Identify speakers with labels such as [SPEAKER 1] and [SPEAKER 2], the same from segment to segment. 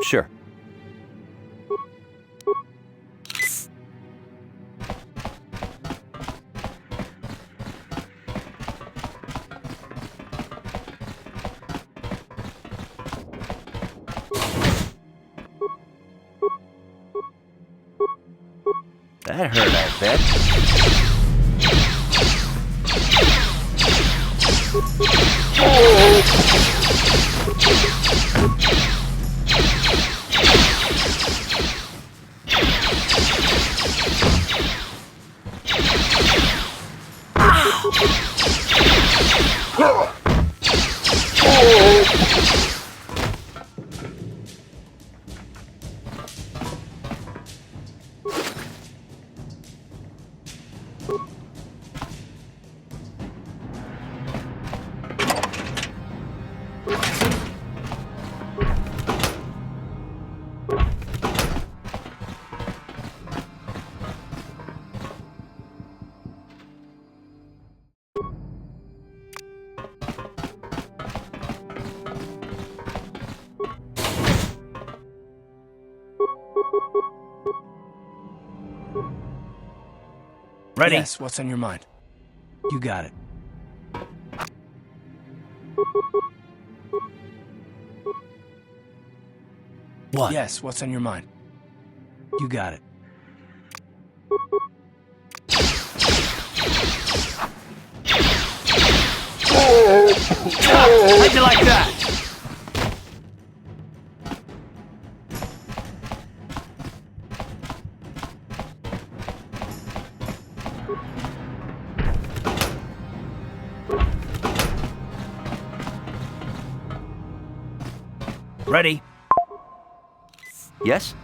[SPEAKER 1] Sure. That hurt, I bet.
[SPEAKER 2] Ready?
[SPEAKER 3] Yes, what's on your mind? You got it.
[SPEAKER 2] What?
[SPEAKER 3] Yes, what's on your mind? You got it.
[SPEAKER 2] How'd you like that? Ready?
[SPEAKER 1] Yes?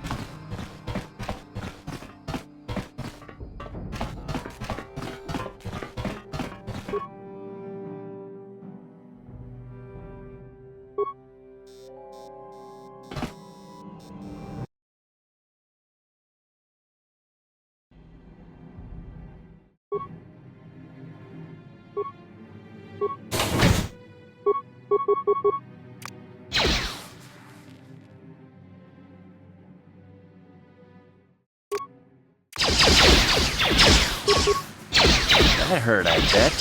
[SPEAKER 1] That hurt, I bet.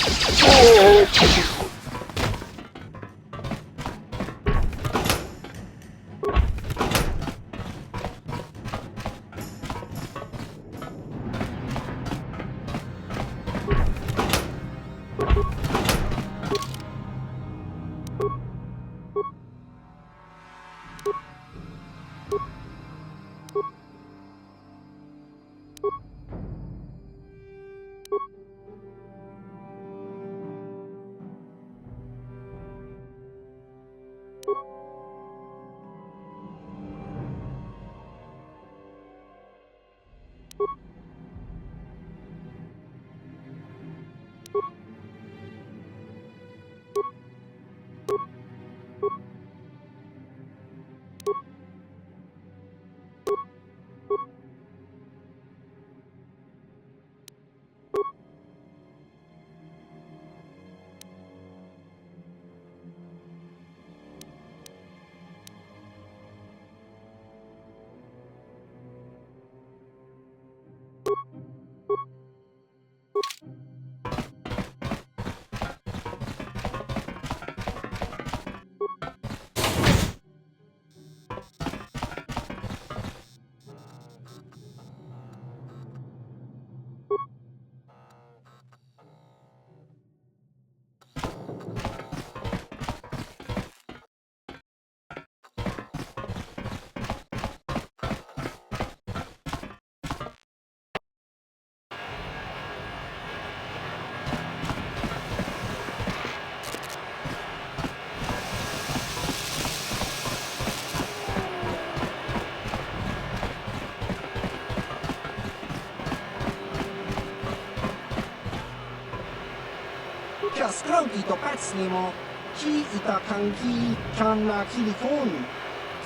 [SPEAKER 4] Skrogi to pacnimo, ci ita kanki kanna kilikon.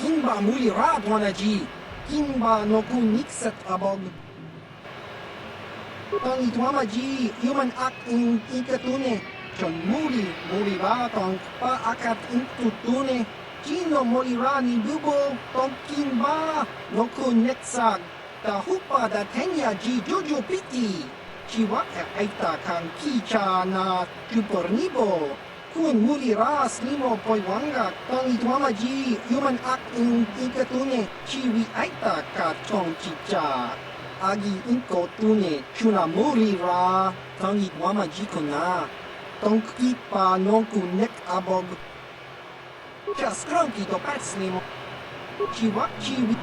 [SPEAKER 4] Kimba muli radwanaji, kimba no kunixet abog. Tong itwamaji, human act in ikatune. Chon muli ba tong pa akat in tutune. Gino molira ni bubo tonkin ba no kun netsag ta hupa da tenya ji juju piti chiwa aita kang kicha na jupornibo kun mulira slimo poiwanga tang itwama ji human act in ikatune chiwi aita ka chong chicha agi inko tune chuna mulira tang itwama ji kuna tong kipa no kun nek abog Just cronky to pets name. Chiwa chiwi.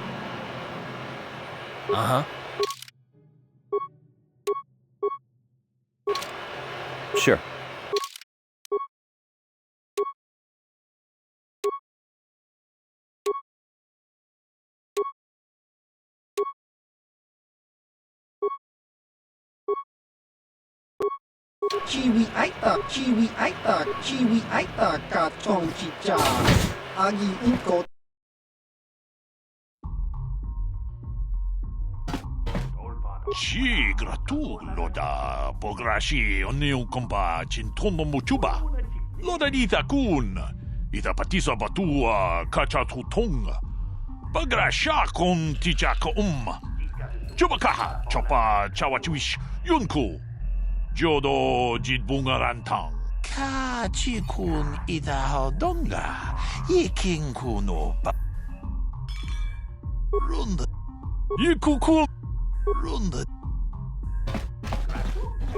[SPEAKER 2] Uh-huh.
[SPEAKER 1] Sure.
[SPEAKER 4] Chiwi aita, ka chong chicha. Agi inko.
[SPEAKER 5] Ci gratulo pograshi oniu kompa cintomo muchuba. Loda dita kun. Ita patisa batua kacha tutong. Bagrasha kon tichaka Chubakaha chopa chawachiwish yunku. Jodo jidbungarantang. Ka chikun ita hodonga. Yikinkuno ba. Runda. Yikukun. Runda.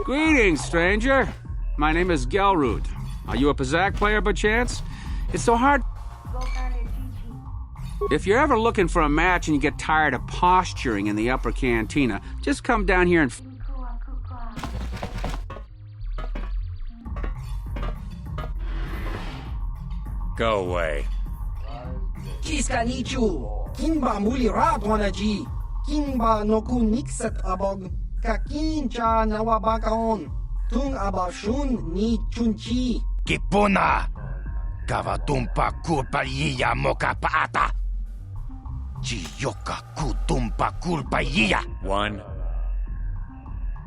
[SPEAKER 6] Greetings, stranger. My name is Gelrud. Are you a Pazak player by chance? It's so hard. If you're ever looking for a match and you get tired of posturing in the upper cantina, just come down here and...
[SPEAKER 2] Go away.
[SPEAKER 4] Chiska nichu. Kimba muli radwanaji. Kimba no kun nixat abog. Kakincha nawabakaon. Tung abashun ni chunchi.
[SPEAKER 7] Kipuna! Kavatumpa kulpa yiya moka paata! Chiyoka kutumpa kulpa yiya!
[SPEAKER 2] 1.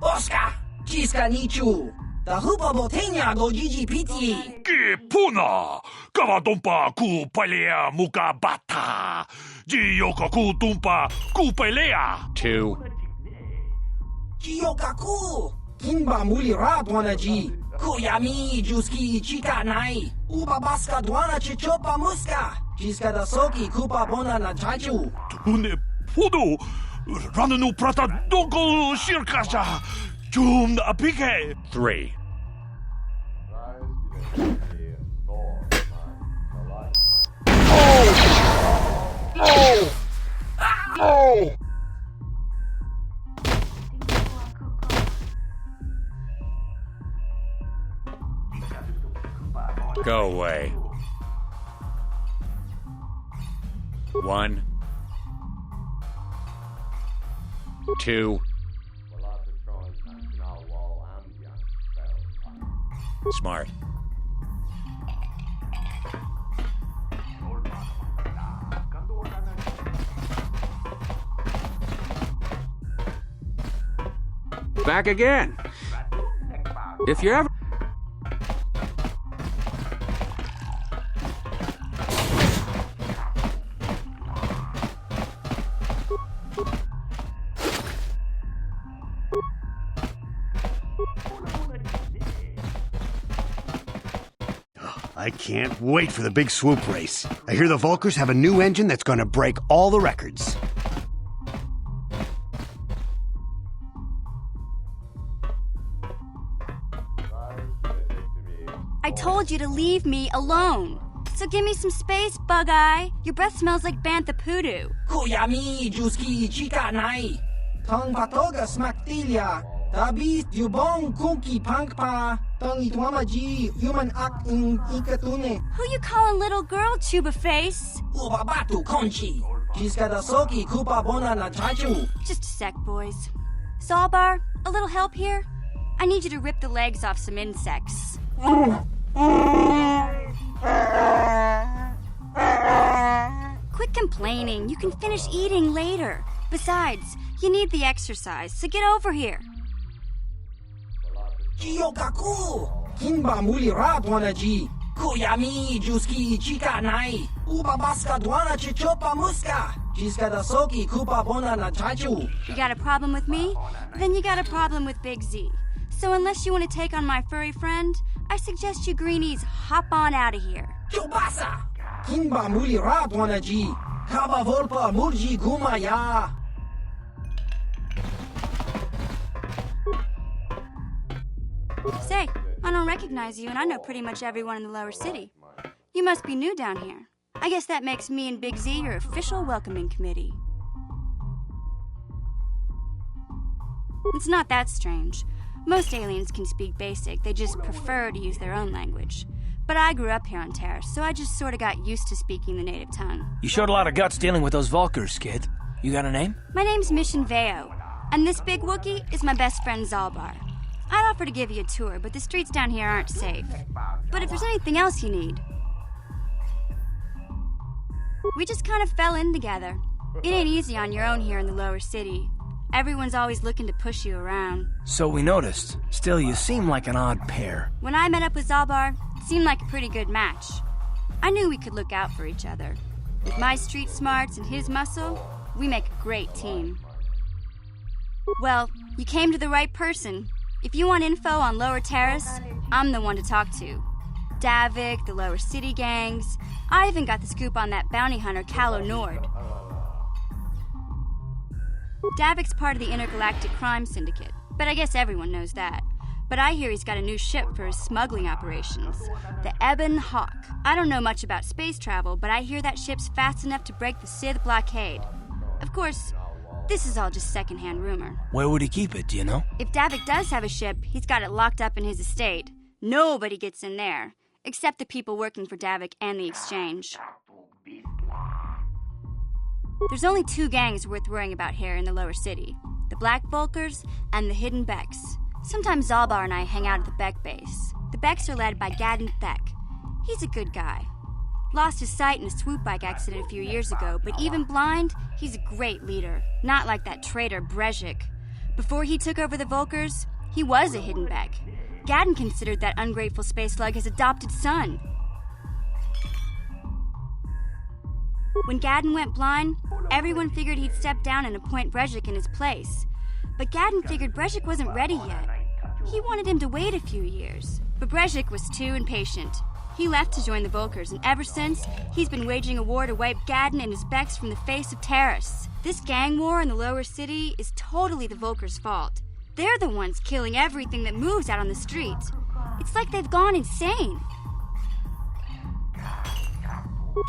[SPEAKER 4] Oscar! Chiska nichu. The hupa botenya go gigi piti.
[SPEAKER 5] Kipuna! Kavatumpa kupalea muka bata! Jiyoka kutumpa kupalea!
[SPEAKER 2] 2.
[SPEAKER 4] Chiyokaku. Kimba muli radwanaji. Kuyami juski chika nai. Ubabaska dwana chichopa muska. Chiska da soki kupa bona na chachu.
[SPEAKER 5] Tune pudu! Rananu prata doko shirkasha! Jum apike!
[SPEAKER 2] 3. Go away. 1. 2. Smart.
[SPEAKER 6] Back again. If you're ever...
[SPEAKER 8] I can't wait for the big swoop race. I hear the Volkers have a new engine that's gonna break all the records.
[SPEAKER 9] I told you to leave me alone. So give me some space, Bug-Eye. Your breath smells like bantha poodoo.
[SPEAKER 4] Kuyami juski chika nai. Tong patoga smaktilia. Tabi yubong kunki pankpa. Tong itwamaji human act in ikatune.
[SPEAKER 9] Who you calling little girl, Chuba Face?
[SPEAKER 4] Ubabatu konchi. Chiska da soki kupa bona na chachu.
[SPEAKER 9] Just a sec, boys. Sawbar, a little help here? I need you to rip the legs off some insects. Quit complaining. You can finish eating later. Besides, you need the exercise, so get over here.
[SPEAKER 4] Chiyokaku. Kimba muli radwanaji. Kuyami juski chika nai. Uba baska dwana chichopa muska. Jiska da soki kupa bona na chachu.
[SPEAKER 9] You got a problem with me? Then you got a problem with Big Z. So unless you want to take on my furry friend, I suggest you greenies hop on out of here.
[SPEAKER 4] Chobasa! Kinba muli ra dwana ji. Kaba volpa murji gumaya.
[SPEAKER 9] Say, I don't recognize you, and I know pretty much everyone in the lower city. You must be new down here. I guess that makes me and Big Z your official welcoming committee. It's not that strange. Most aliens can speak basic, they just prefer to use their own language. But I grew up here on Terrace, so I just sort of got used to speaking the native tongue.
[SPEAKER 3] You showed a lot of guts dealing with those Vulkars, kid. You got a name?
[SPEAKER 9] My name's Mission Veo, and this big Wookiee is my best friend Zalbar. I'd offer to give you a tour, but the streets down here aren't safe. But if there's anything else you need... We just kind of fell in together. It ain't easy on your own here in the lower city. Everyone's always looking to push you around.
[SPEAKER 3] So we noticed. Still, you seem like an odd pair.
[SPEAKER 9] When I met up with Zalbar, it seemed like a pretty good match. I knew we could look out for each other. With my street smarts and his muscle, we make a great team. Well, you came to the right person. If you want info on Lower Terrace, I'm the one to talk to. Davik, the Lower City gangs. I even got the scoop on that bounty hunter, Calo Nord. Davik's part of the Intergalactic Crime Syndicate, but I guess everyone knows that. But I hear he's got a new ship for his smuggling operations, the Ebon Hawk. I don't know much about space travel, but I hear that ship's fast enough to break the Sith blockade. Of course, this is all just secondhand rumor.
[SPEAKER 3] Where would he keep it, do you know?
[SPEAKER 9] If Davik does have a ship, he's got it locked up in his estate. Nobody gets in there, except the people working for Davik and the Exchange. There's only two gangs worth worrying about here in the lower city. The Black Vulkars and the Hidden Becks. Sometimes Zalbar and I hang out at the Beck base. The Becks are led by Gadden Thek. He's a good guy. Lost his sight in a swoop bike accident a few years ago, but even blind, he's a great leader. Not like that traitor Brezhik. Before he took over the Vulkars, he was a Hidden Beck. Gadden considered that ungrateful space slug his adopted son. When Gadden went blind, everyone figured he'd step down and appoint Brezhik in his place. But Gadden figured Brezhik wasn't ready yet. He wanted him to wait a few years. But Brezhik was too impatient. He left to join the Vulkars, and ever since, he's been waging a war to wipe Gadden and his Becks from the face of Terrace. This gang war in the lower city is totally the Vulkars' fault. They're the ones killing everything that moves out on the streets. It's like they've gone insane.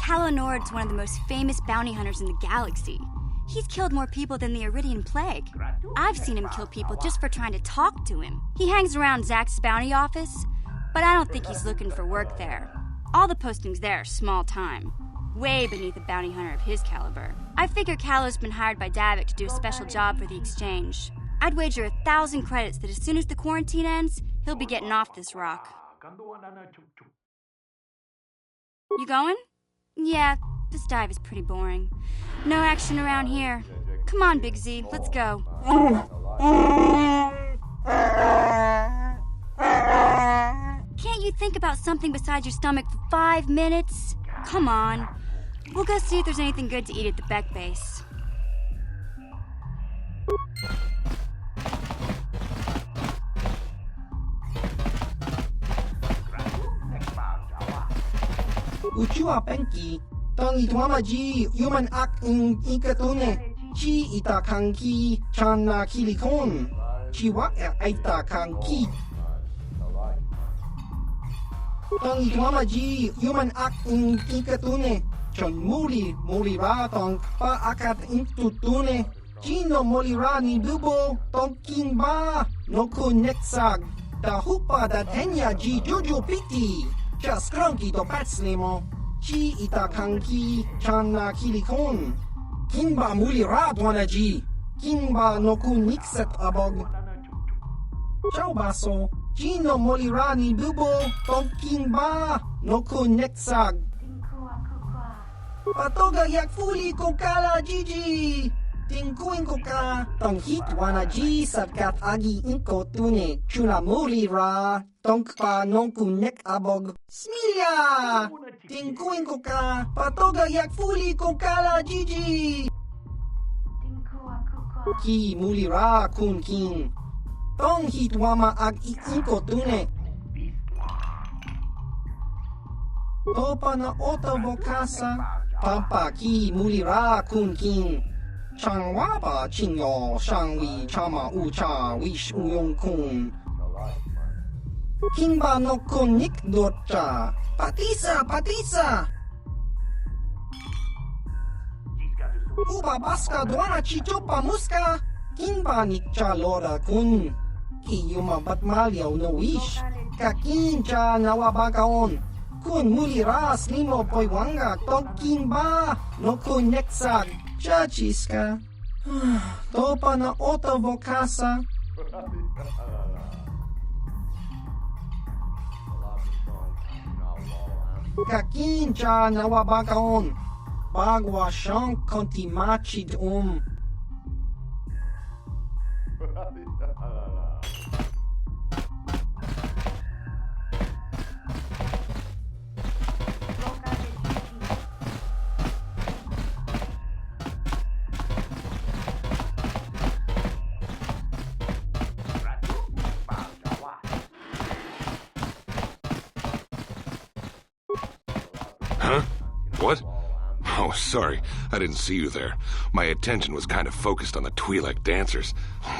[SPEAKER 9] Calo Nord's one of the most famous bounty hunters in the galaxy. He's killed more people than the Iridian Plague. I've seen him kill people just for trying to talk to him. He hangs around Zach's bounty office, but I don't think he's looking for work there. All the postings there are small time, way beneath a bounty hunter of his caliber. I figure Calo's been hired by Davik to do a special job for the Exchange. I'd wager 1,000 credits that as soon as the quarantine ends, he'll be getting off this rock. You going? Yeah, this dive is pretty boring. No action around here. Come on, Big Z, let's go. Can't you think about something besides your stomach for 5 minutes? Come on. We'll go see if there's anything good to eat at the Beck base.
[SPEAKER 4] Uchua penki, tang itwama ji human ak ikatune, chi ita kanki chana kilikon, chi wak aita kanki. Tang itwama ji human ak ikatune, chon muli ra tong pa akat intutune, chino muli ra ni bubo tong king ba, no kun netsag, da hupa da tenya ji jojo piti. Just cranky to patslimo. Chi ita kanki chana kilikon. Kinba muli radwana ji. Kinba no kun nixet abog. Ciao baso. Chino moli rani bubo. Tong kinba no kun nexag. Patoga yak fuli kokala Gigi. Tingku ingko ka, tong hit wana ji sarkat agi ingko tune, chuna muri ra, tong pa nongku nek abog. Smilia! Tingku ingko ka, patoga yak fuli ko kala jiji. Ki muli ra kun king. Tong hit wama ag ingko tune. Topa na oto vokasa, pampa ki muli ra kun king. Chang waba chinyo shang wi chama ucha wish uyong kun. Kimba no kun nik docha. Patisa! Uba baska dwana chichopa muska. Kimba nik cha lora kun. Kiyuma batmalyaw no wish. Kakin cha nawabakaon. Kun muli ras limo poy wanga tog kimba. No kun neksag. Chachiska. Topa na oto vokasa. Kakincha nawabakaon. Bagwa siyang kontimachid
[SPEAKER 10] Huh? What? Oh, sorry. I didn't see you there. My attention was kind of focused on the Twi'lek dancers.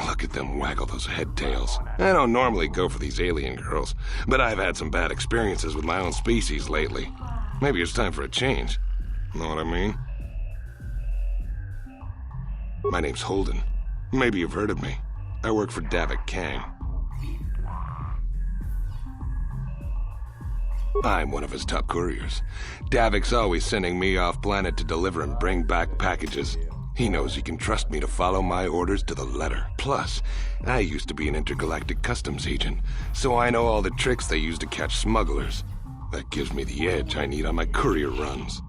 [SPEAKER 10] Look at them waggle those head tails. I don't normally go for these alien girls, but I've had some bad experiences with my own species lately. Maybe it's time for a change. Know what I mean? My name's Holden. Maybe you've heard of me. I work for Davik Kang. I'm one of his top couriers. Davik's always sending me off-planet to deliver and bring back packages. He knows he can trust me to follow my orders to the letter. Plus, I used to be an intergalactic customs agent, so I know all the tricks they use to catch smugglers. That gives me the edge I need on my courier runs.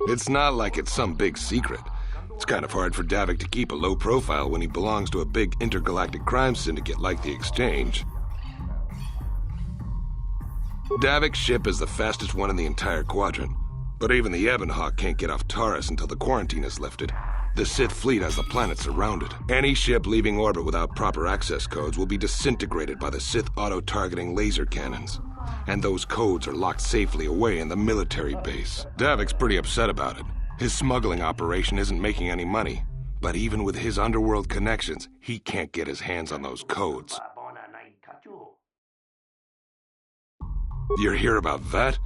[SPEAKER 10] It's not like it's some big secret. It's kind of hard for Davik to keep a low profile when he belongs to a big intergalactic crime syndicate like the Exchange. Davik's ship is the fastest one in the entire quadrant. But even the Ebonhawk can't get off Taurus until the quarantine is lifted. The Sith fleet has the planet surrounded. Any ship leaving orbit without proper access codes will be disintegrated by the Sith auto-targeting laser cannons. And those codes are locked safely away in the military base. Davik's pretty upset about it. His smuggling operation isn't making any money. But even with his underworld connections, he can't get his hands on those codes. You're here about that?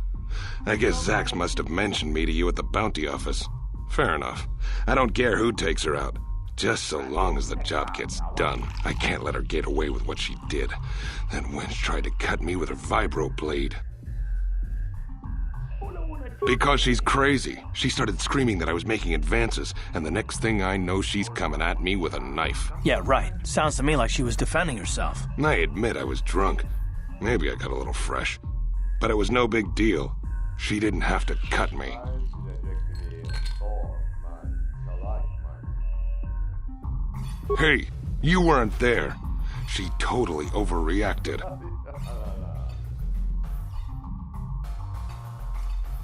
[SPEAKER 10] I guess Zax must have mentioned me to you at the bounty office. Fair enough. I don't care who takes her out. Just so long as the job gets done. I can't let her get away with what she did. That wench tried to cut me with her vibro blade. Because she's crazy. She started screaming that I was making advances, and the next thing I know, she's coming at me with a knife.
[SPEAKER 3] Yeah, right. Sounds to me like she was defending herself.
[SPEAKER 10] I admit I was drunk. Maybe I got a little fresh. But it was no big deal. She didn't have to cut me. Hey, you weren't there. She totally overreacted.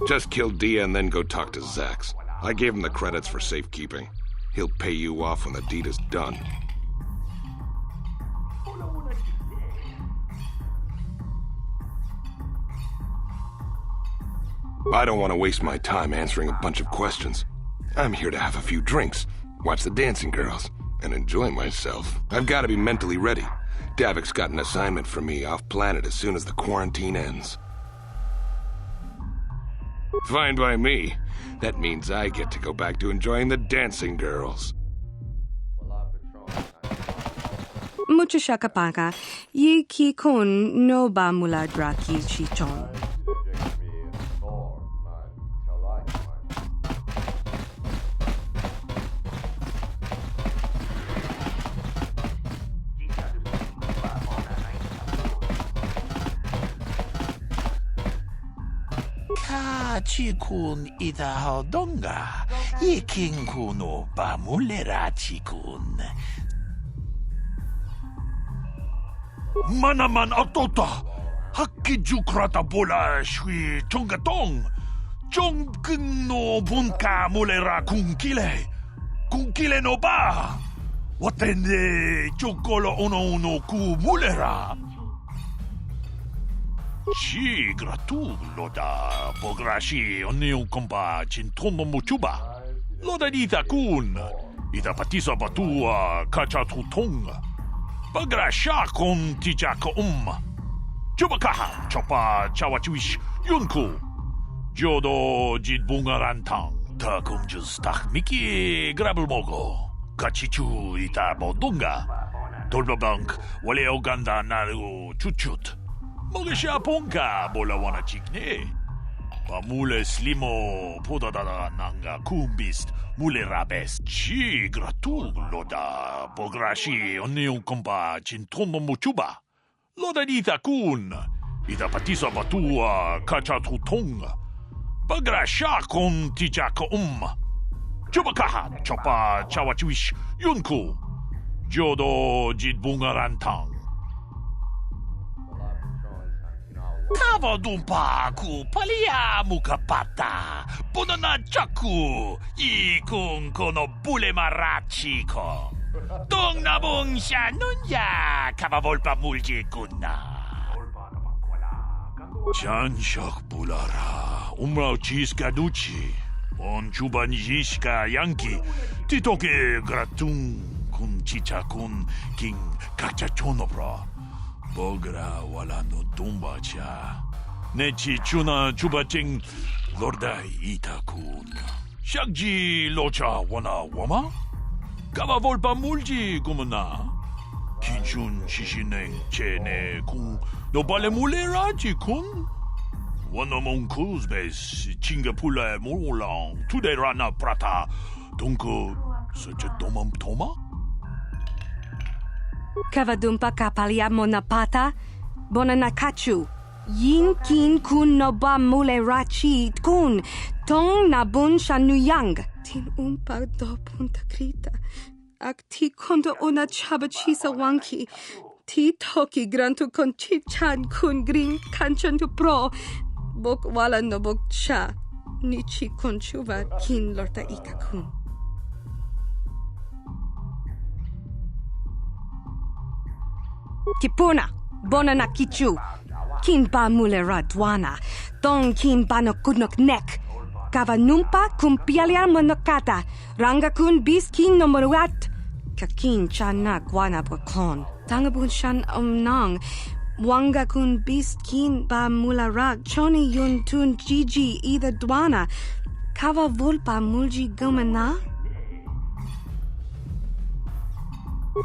[SPEAKER 10] Just kill Dia and then go talk to Zax. I gave him the credits for safekeeping. He'll pay you off when the deed is done. I don't want to waste my time answering a bunch of questions. I'm here to have a few drinks, watch the dancing girls, and enjoy myself. I've got to be mentally ready. Davik's got an assignment for me off-planet as soon as the quarantine ends. Fine by me. That means I get to go back to enjoying the dancing girls.
[SPEAKER 11] Mucho shakapaka, yi ki kun no ba mula draki chichon.
[SPEAKER 7] Ka chikun ita hodonga. Iking kuno ba mulera chikun.
[SPEAKER 5] Manaman atota. Hakijukrata bola shui chongatong. Chong no bunka mulera kunkile. Kunkile no ba. Watende chokolo uno ku mulera. Ci gratu loda bograshi oniu kompa cintono muchuba. Loda dita kun. Ita patisa batua kacha tutong. Bagrasha kon tijaka Chubakaha chopa chawachuish yunku. Jodo jit bungarantang. Ta kumjus tak miki grabul mogo. Kachichu ita bodunga. Tolbabank wale oganda naru chuchut. Mogesha ponka bola wana chikne. Pamule slimo podadada nanga kumbist mule rabes. Chi gratu loda bograshi oniu kompa cintono muchuba. Loda dita kun. Ita patisa batua kacha tutong. Bagrasha kon tijaka Chubakaha chopa chawachuish yunku. Jodo jit bungarantang.
[SPEAKER 7] Kavadumpa ku palia mukapata. Bonana chaku. Ikun kono bule marachiko. Dong nabong siya nunya. Kavavolpa mulji kunna.
[SPEAKER 5] Chanshak bulara. Umrao chiska duchi. On chuban jishka yanki. Titoke gratung kun chicha kun king kachachonobra. Bogra wala no tumba cha. Nechi chuna chubaching lorda itakun. Shakji locha wana wama? Kava volpa mulji kumana. Kinchun shishineng chene kun no bale mulera kun. Wana monkuz bes chingapula mulang tude rana prata. Dunko such a domam toma?
[SPEAKER 11] Kavadumpa kapalia monapata, bonanakachu. Yin kin kun no ba mule rachi kun, tong nabun shanuyang. Tin umpa do punta krita. Ak ti kondo ona chaba chisa wanki. Ti toki grantu kon chichan kun green kanchan tu pro. Bok wala no bok cha. Nichi kun chuva kin lorta ika kun. Kipuna, bonana kichu, kin ba mulera dwana, tong kin ba no kunok nek, kava numpa kumpialia monokata, ranga kun bis kin no moruat, kakin chana guana bokon, tangabun shan omnang, wanga kun bis kin ba mulara, choni yun tun gigi either dwana, kava volpa mulji gumana?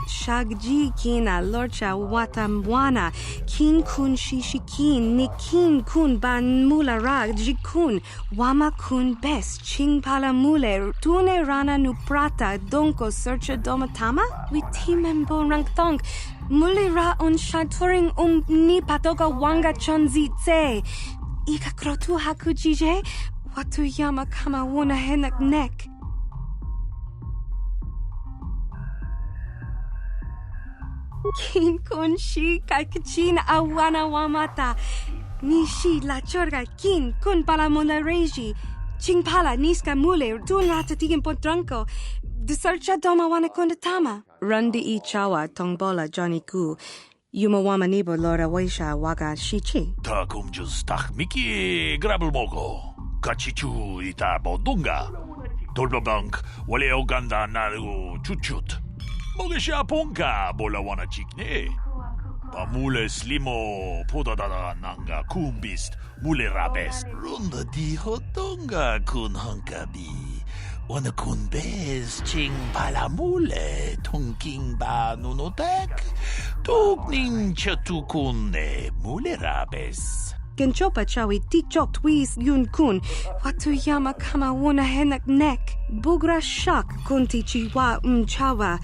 [SPEAKER 11] Shagji kina lorcha watamwana kin kun shishikin ni kin kun ban mulara jikun wama kun bes ching pala mule tune rana nu prata donko searcha domatama witimembo rangthong mule ra on shaturing ni patoka wanga chonzi tse ika krotu hakujije watu yama kama wuna henak nek. Kin kun shi kakachin awana wamata. Nishi la chorga kin kun pala mula reji. Ching pala niska mule dun rata tigin pontranko. Desercha doma wana kundatama. Rundi I chawa tongbola Johnny Ku. Yuma wama nibo lora waisha waga shichi.
[SPEAKER 5] Ta kumjus tak miki grabul mogo. Kachichu ita bodunga. Tolbabank wale oganda naru chuchut. Mogesha ponka bola wana chikne. Pamule slimo podadada nanga kumbist mule rabes.
[SPEAKER 7] Runda di hotonga kun hankabi. Wana kun bez ching palamule tongking ba nunotek. Tugning chatukun mule rabes.
[SPEAKER 11] Genchopa chawi tichok twis yun kun. Watu yama kama wuna henak nek. Bugra shak kunti chiwa chawa.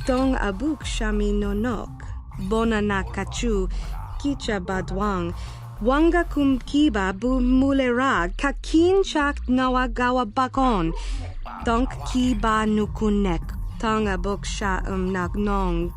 [SPEAKER 11] Dong abuk shami nonok. Bona na kachu. Kicha badwang. Wanga kum kiba bu mulera kakin chak nawa gawa bakon. Donk kiba nukunek. Tanga bok sha nagnong.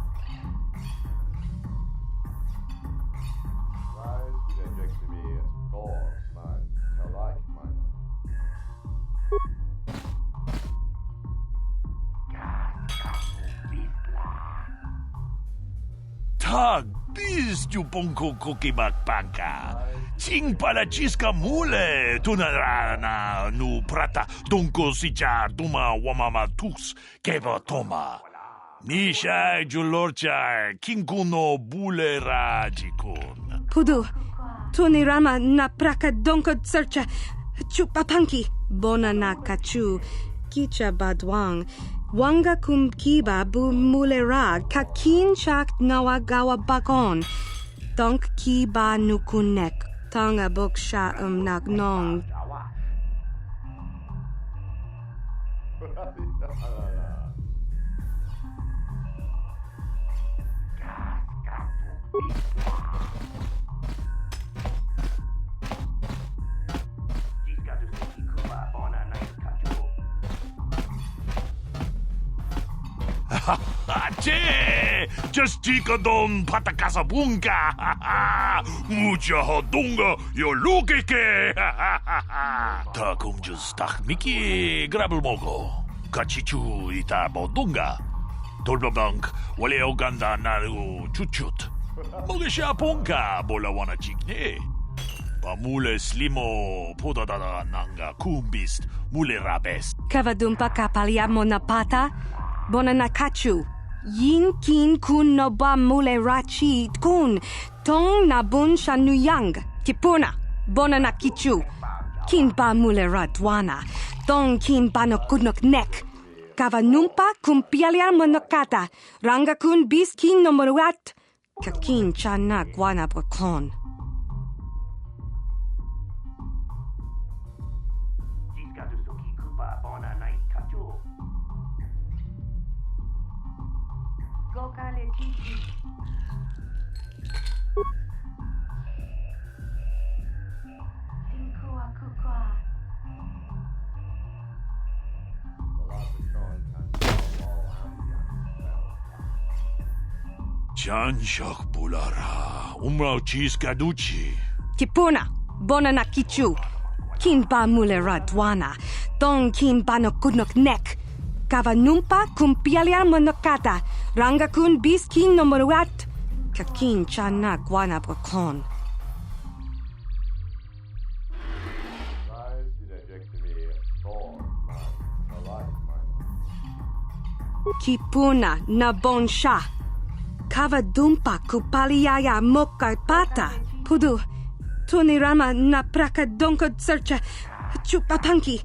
[SPEAKER 5] Tag bis tu ponko kokibak panka. Ching pala chiska mule tunarana nu prata donko sicha tuma wamama tus keva toma. Nisha julorcha kinkuno bulera jikun.
[SPEAKER 11] Pudu, tunirama na praka donko searcha chupapanki. Bona na kachu, kicha badwang. Wanga kum kiba bu mulera kakin chak nawa gawa bakon. Donk kiba nukunek. Tanga bok sha nagnong.
[SPEAKER 5] Che! Just tika don patakasa bunga! Mucha hodunga yo lukeke! Ta kum just tak miki grabel mogo. Kachichu ita bodunga. Tolbabank wale oganda naru chuchut. Mogesha ponka bola wana chikne. Pamule slimo podadada nanga kumbist mule rabes.
[SPEAKER 11] Kavadumpa kapaliamo na pata. Bona nakachu. Yin kin kun no ba mule rachi kun. Tong na bun shanuyang. Kipuna. Bona nakichu. Kin ba mule radwana. Tong kin ba no kunok nek. Kavanumpa kun pialia monokata. Ranga kun bis kin no moruat. Kakin chana guana brakon.
[SPEAKER 5] Chanshak bulara. Umrao chis kaduchi.
[SPEAKER 11] Kipuna. Bona nakichu. Kin ba mule radwana. Tong kin ba no kunok nek. Kavanumpa kun pialia monokata. Ranga kun bis kin no moruat. Kakin chana guana brakon. Kipuna na bonsha. Kavadumpa kupaliaya moka pata. Pudu. Tunirama na praka donko searcha. Chupapanki.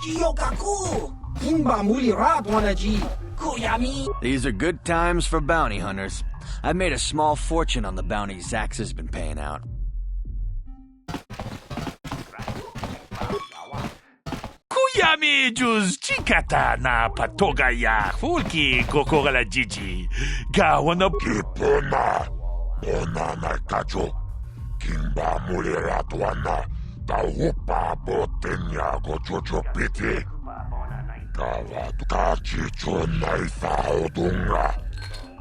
[SPEAKER 4] Jiyokaku! Kimba mulirat wanaji. Kuyami!
[SPEAKER 3] These are good times for bounty hunters. I've made a small fortune on the bounty Zax has been paying out.
[SPEAKER 5] Kuyami juz chikata na patogaya fulki kokora jiji. Gawana kipona. Ona na kacho. Kimba muliratwana. Tahupa botenya gojojo piti. Kawatu kachicho naitha odunga.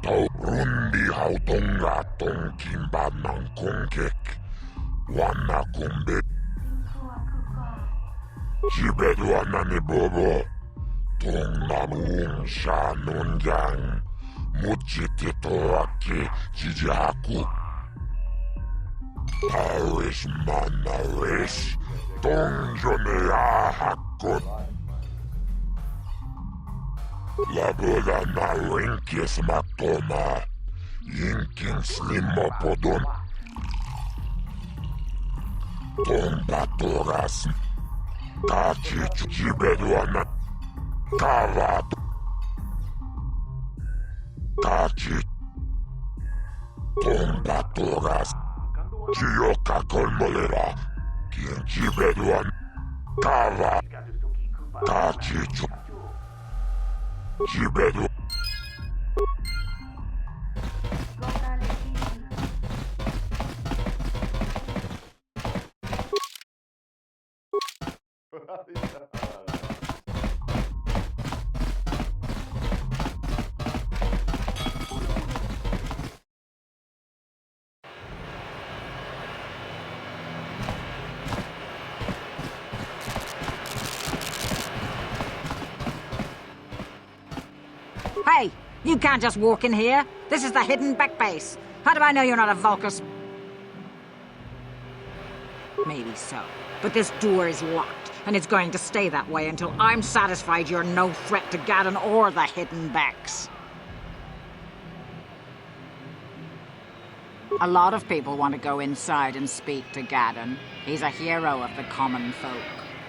[SPEAKER 5] Tau rundi haudunga tong kimba nang kongkek. Wana kumbe. Jibedu anani bobo. Tong namuung sha nunjang. Muchitito aki jijaku. Paris manaris. Tong jonea hakut. Laboda na rinkis matoma. Yinkin slimo podon. Tong batoras. Kachi jibeduana. Kavat. Kachi. Tong batoras. Chiyoka kolmolera. Kin jibeduan. Kavat. Kachi. Jibedu.
[SPEAKER 12] Hey, you can't just walk in here. This is the hidden back base. How do I know you're not a Vulcus? Maybe so. But this door is locked, and it's going to stay that way until I'm satisfied you're no threat to Gaddon or the hidden backs. A lot of people want to go inside and speak to Gaddon. He's a hero of the common folk.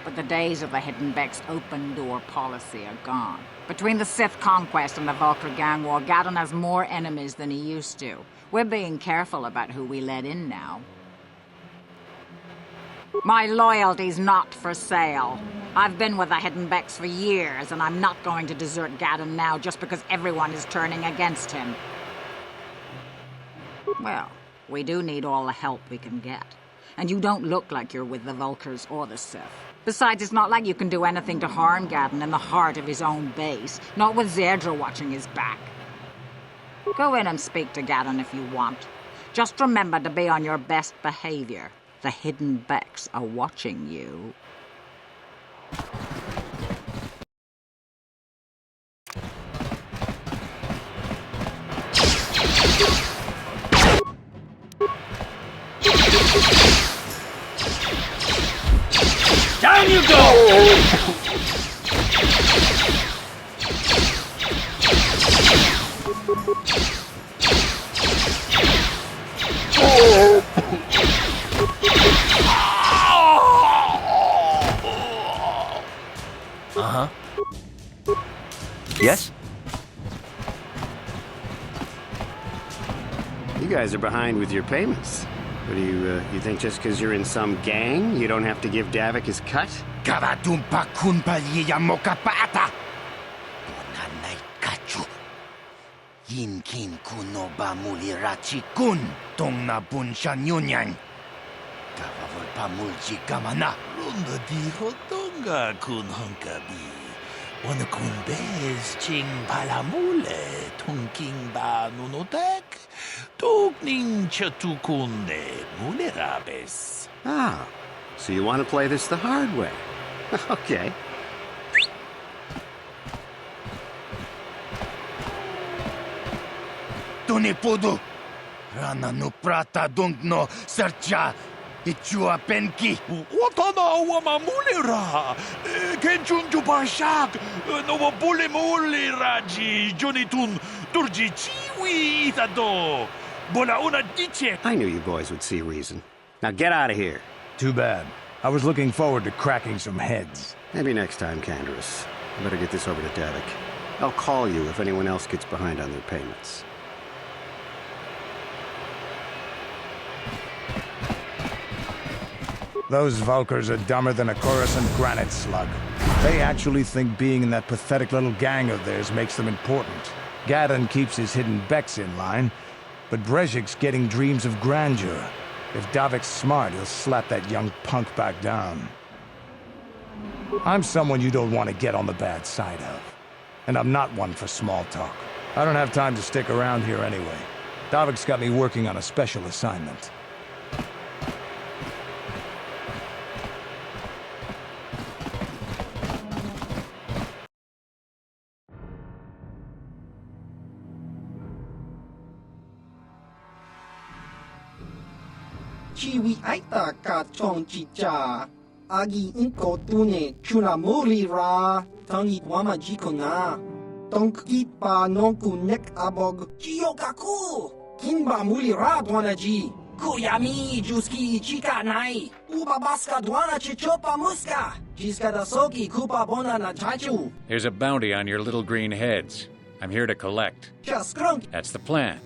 [SPEAKER 12] But the days of the hidden Beck's open-door policy are gone. Between the Sith conquest and the Vulcar gang war, Gaddon has more enemies than he used to. We're being careful about who we let in now. My loyalty's not for sale. I've been with the hidden Becks for years, and I'm not going to desert Gaddon now just because everyone is turning against him. Well, we do need all the help we can get. And you don't look like you're with the Vulcars or the Sith. Besides, it's not like you can do anything to harm Gaddon in the heart of his own base, not with Zedra watching his back. Go in and speak to Gaddon if you want. Just remember to be on your best behavior. The hidden Becks are watching you.
[SPEAKER 1] Down you go! Uh-huh. Yes?
[SPEAKER 8] You guys are behind with your payments. What do you think just because you're in some gang, you don't have to give Davik his cut?
[SPEAKER 7] Karadumpa kunpa yiyamoka paata. Bonanay kachu. Yinkin kunoba mulirachi kun. Tong na bunsha nyunyang. Kavavol pamulji kamana. Runda di hotonga kun honkabi. Wana kun bez ching palamule. Tongking ba nunotek. Tugning chatukunde mulerabes.
[SPEAKER 8] Ah, so you want to play this the hard way. Okay.
[SPEAKER 7] Tunipudu. Rana no prata dungno sercha. Ichua penki. Watana wamamulira. Kenchunju bashak. Nova bule muliraji. Jonitun durji chiwi itado.
[SPEAKER 8] I knew you boys would see reason. Now get out of here.
[SPEAKER 13] Too bad. I was looking forward to cracking some heads.
[SPEAKER 8] Maybe next time, Canderous. I better get this over to Davik. I'll call you if anyone else gets behind on their payments.
[SPEAKER 13] Those Vulcars are dumber than a Coruscant granite slug. They actually think being in that pathetic little gang of theirs makes them important. Gaddon keeps his hidden Becks in line, but Brezhik's getting dreams of grandeur. If Davik's smart, he'll slap that young punk back down. I'm someone you don't want to get on the bad side of. And I'm not one for small talk. I don't have time to stick around here anyway. Davik's got me working on a special assignment.
[SPEAKER 4] Chiwi aita ka chong chicha. Agi inko tune chuna muli ra. Tangi wama jikona. Tonki pa nonku nek abog. Chiyokaku. Kinba muli ra dwanaji. Kuyami juski chika nai. Uba baska dwana chichopa muska. Jiska da soki kupa bona na chachu.
[SPEAKER 2] There's a bounty on your little green heads. I'm here to collect.
[SPEAKER 4] Just crunk.
[SPEAKER 2] That's the plan.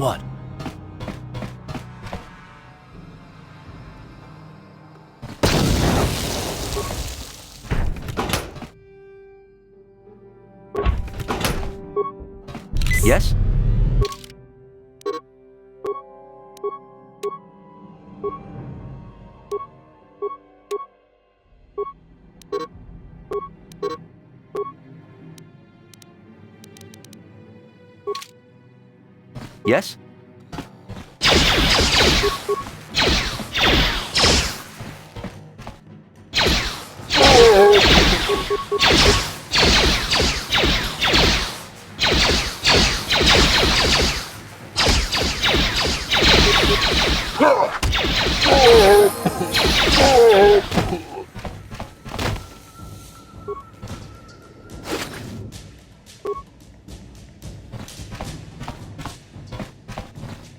[SPEAKER 3] What? Yes? Yes?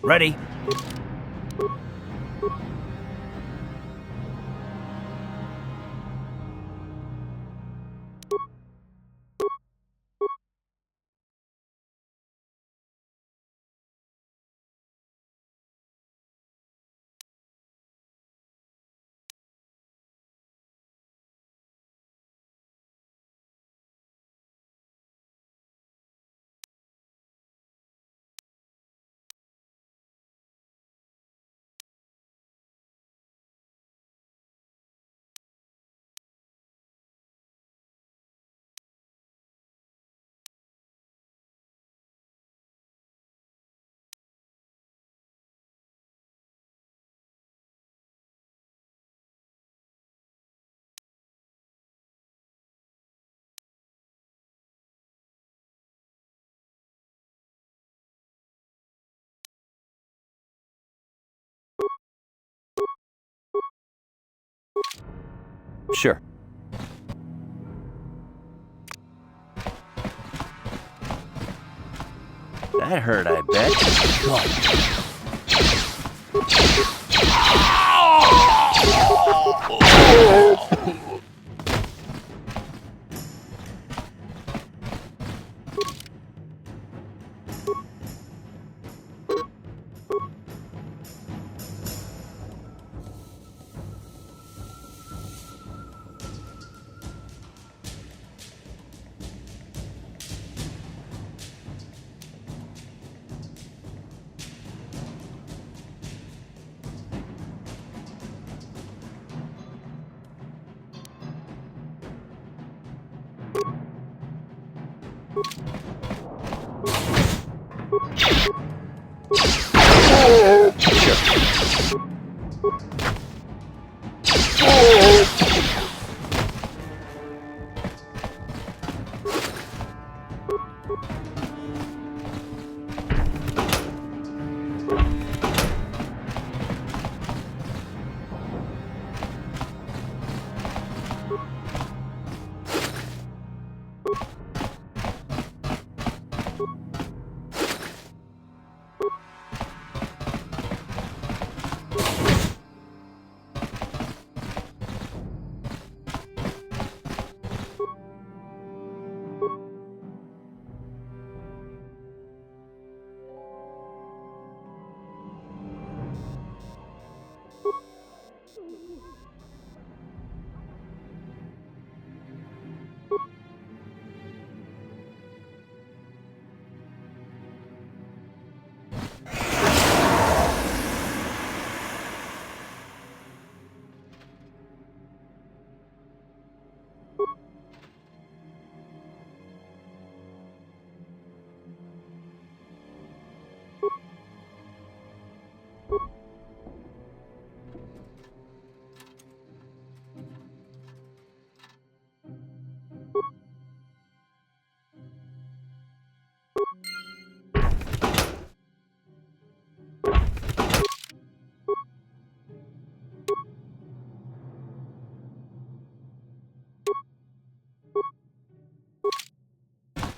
[SPEAKER 3] Ready. Sure. That hurt, I bet.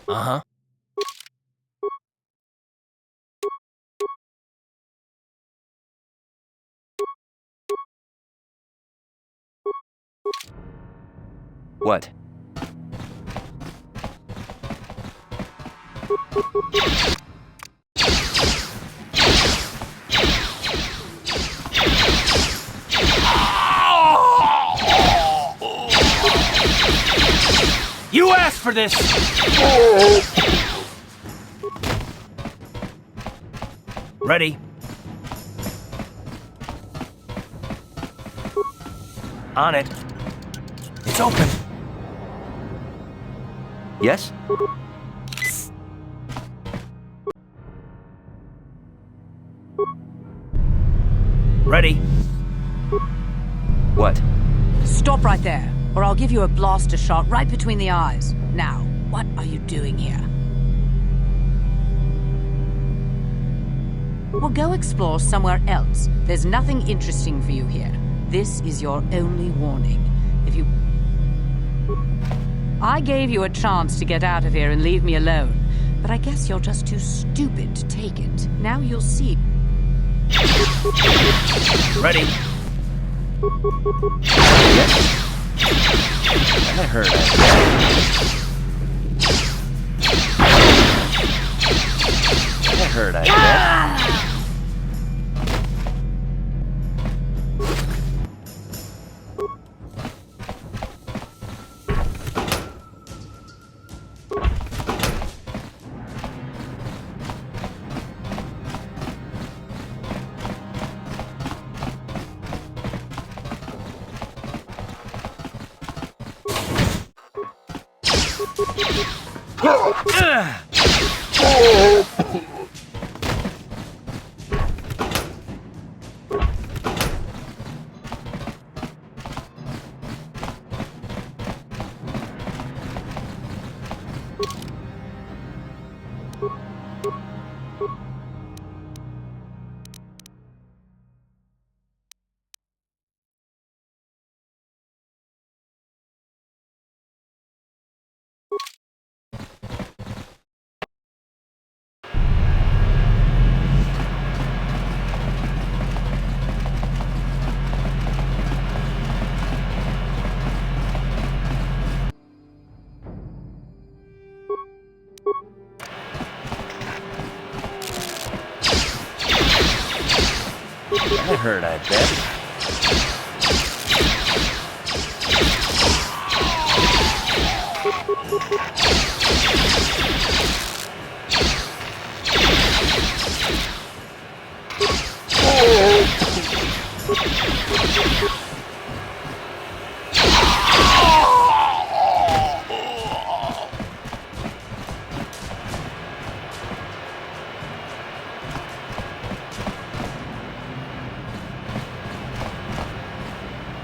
[SPEAKER 14] Uh-huh. What?
[SPEAKER 1] You asked for this!
[SPEAKER 14] Ready? On it. It's open. Yes? Ready? What?
[SPEAKER 15] Stop right there, or I'll give you a blaster shot right between the eyes. Now, what are you doing here? Well, go explore somewhere else. There's nothing interesting for you here. This is your only warning. If you... I gave you a chance to get out of here and leave me alone, but I guess you're just too stupid to take it. Now you'll see.
[SPEAKER 14] Ready? Yes. That hurt. That hurt, I bet. That hurt, I bet.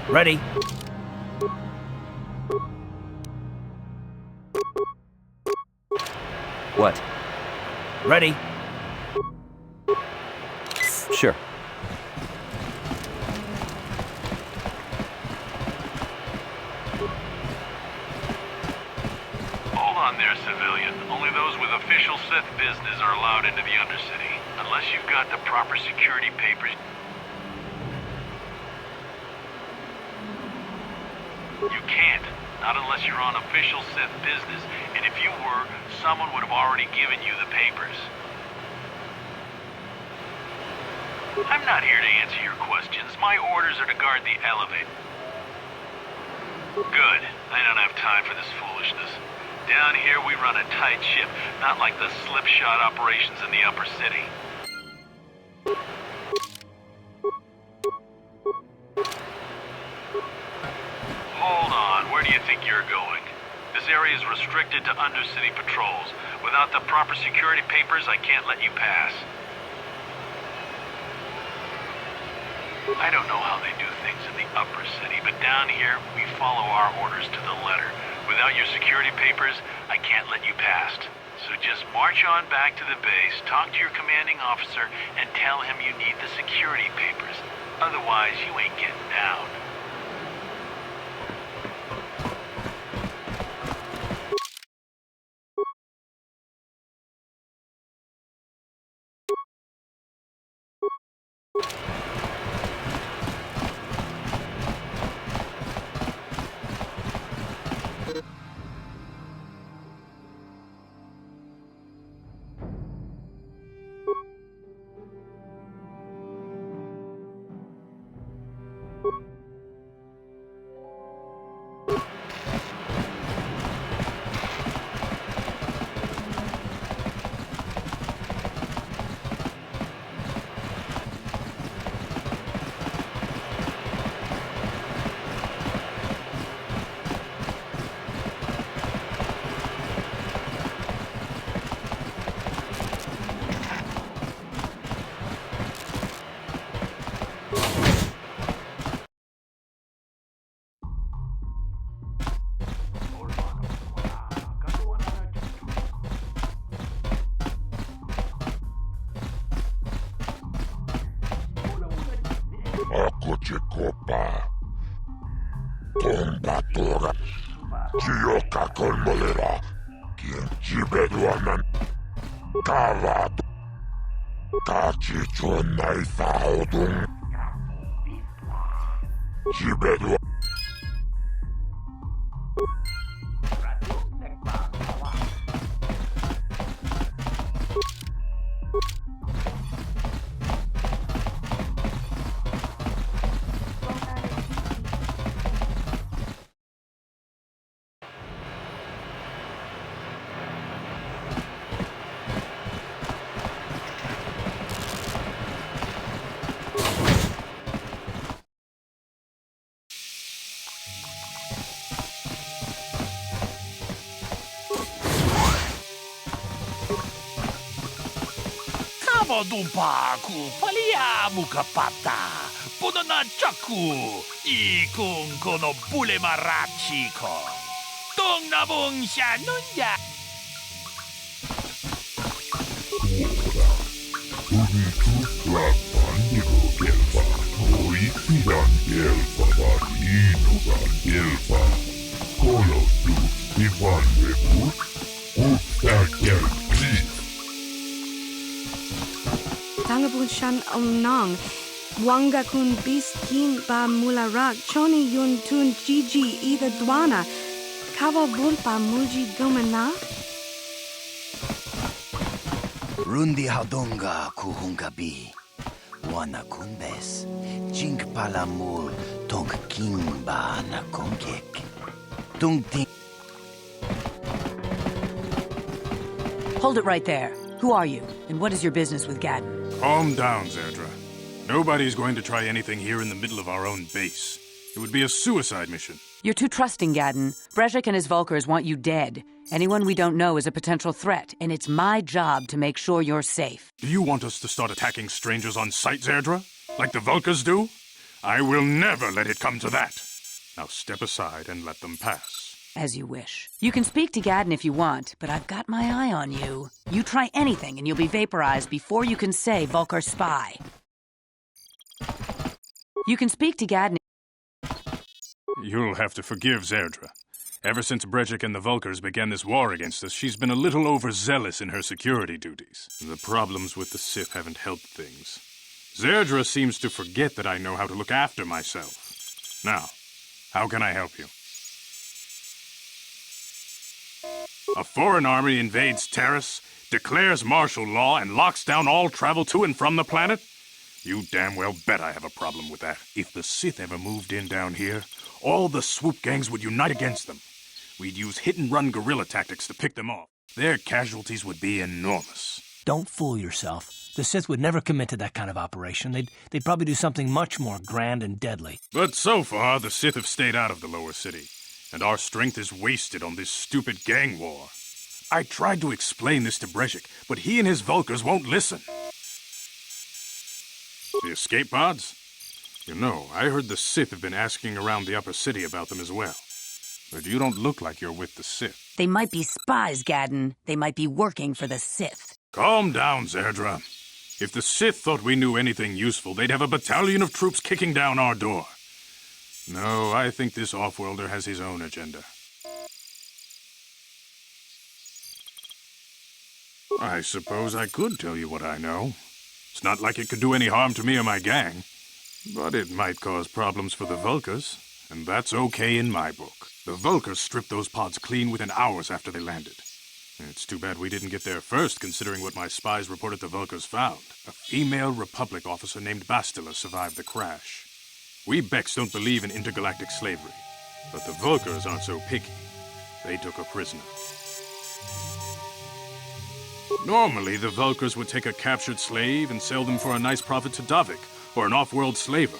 [SPEAKER 14] Ready? What? Ready? Sure.
[SPEAKER 5] Hold on there, civilian. Only those with official Sith business are allowed into the Undercity. Unless you've got the proper security papers. You can't. Not unless you're on official Sith business. And if you were, someone would have already given you the papers. I'm not here to answer your questions. My orders are to guard the elevator. Good. I don't have time for this foolishness. Down here we run a tight ship, not like the slipshod operations in the upper city. Hold on, where do you think you're going? This area is restricted to Undercity patrols. Without the proper security papers, I can't let you pass. I don't know how they do things in the upper city, but down here, we follow our orders to the letter. Without your security papers, I can't let you past. So just march on back to the base, talk to your commanding officer, and tell him you need the security papers. Otherwise, you ain't getting down.
[SPEAKER 7] Chikopa. Kombatora. Chioka Kolmolera. Kien Chibeduanan. Kavato. Kachichon Naisaodung. Chibedua.
[SPEAKER 5] Dumpa ku palia mukapata. Punana chaku. Ikung kono bule marachiko. Tung nabung shanunya.
[SPEAKER 11] Tangabun shan onang. Wanga kun bis kin ba mularak. Choni yun tun gigi either dwana. Kava bulpa muji gumana.
[SPEAKER 3] Rundi hadonga kuhungabi. Wana kumbes. Jink palamul tonk kimba na konkek. Tung ting.
[SPEAKER 15] Hold it right there. Who are you, and what is your business with Gadden?
[SPEAKER 16] Calm down, Zerdra. Nobody's going to try anything here in the middle of our own base. It would be a suicide mission.
[SPEAKER 15] You're too trusting, Gadden. Brezhik and his Vulkars want you dead. Anyone we don't know is a potential threat, and it's my job to make sure you're safe.
[SPEAKER 16] Do you want us to start attacking strangers on sight, Zerdra? Like the Vulkars do? I will never let it come to that. Now step aside and let them pass.
[SPEAKER 15] As you wish. You can speak to Gadden if you want, but I've got my eye on you. You try anything and you'll be vaporized before you can say Vulkar spy. You can speak to Gadden.
[SPEAKER 16] You'll have to forgive Zerdra. Ever since Brezhik and the Vulkars began this war against us, she's been a little overzealous in her security duties. The problems with the Sith haven't helped things. Zerdra seems to forget that I know how to look after myself. Now, how can I help you? A foreign army invades Terrace, declares martial law, and locks down all travel to and from the planet? You damn well bet I have a problem with that. If the Sith ever moved in down here, all the swoop gangs would unite against them. We'd use hit-and-run guerrilla tactics to pick them off. Their casualties would be enormous.
[SPEAKER 14] Don't fool yourself. The Sith would never commit to that kind of operation. They'd probably do something much more grand and deadly.
[SPEAKER 16] But so far, the Sith have stayed out of the lower city. And our strength is wasted on this stupid gang war. I tried to explain this to Brezhik, but he and his Vulkars won't listen. The escape pods? You know, I heard the Sith have been asking around the upper city about them as well. But you don't look like you're with the Sith.
[SPEAKER 15] They might be spies, Gadden. They might be working for the Sith.
[SPEAKER 16] Calm down, Zerdra. If the Sith thought we knew anything useful, they'd have a battalion of troops kicking down our door. No, I think this off-worlder has his own agenda. I suppose I could tell you what I know. It's not like it could do any harm to me or my gang. But it might cause problems for the Vulkars, and that's okay in my book. The Vulkars stripped those pods clean within hours after they landed. It's too bad we didn't get there first, considering what my spies reported the Vulkars found. A female Republic officer named Bastila survived the crash. We Beks don't believe in intergalactic slavery, but the Vulkars aren't so picky. They took a prisoner. Normally, the Vulkars would take a captured slave and sell them for a nice profit to Davik, or an off-world slaver.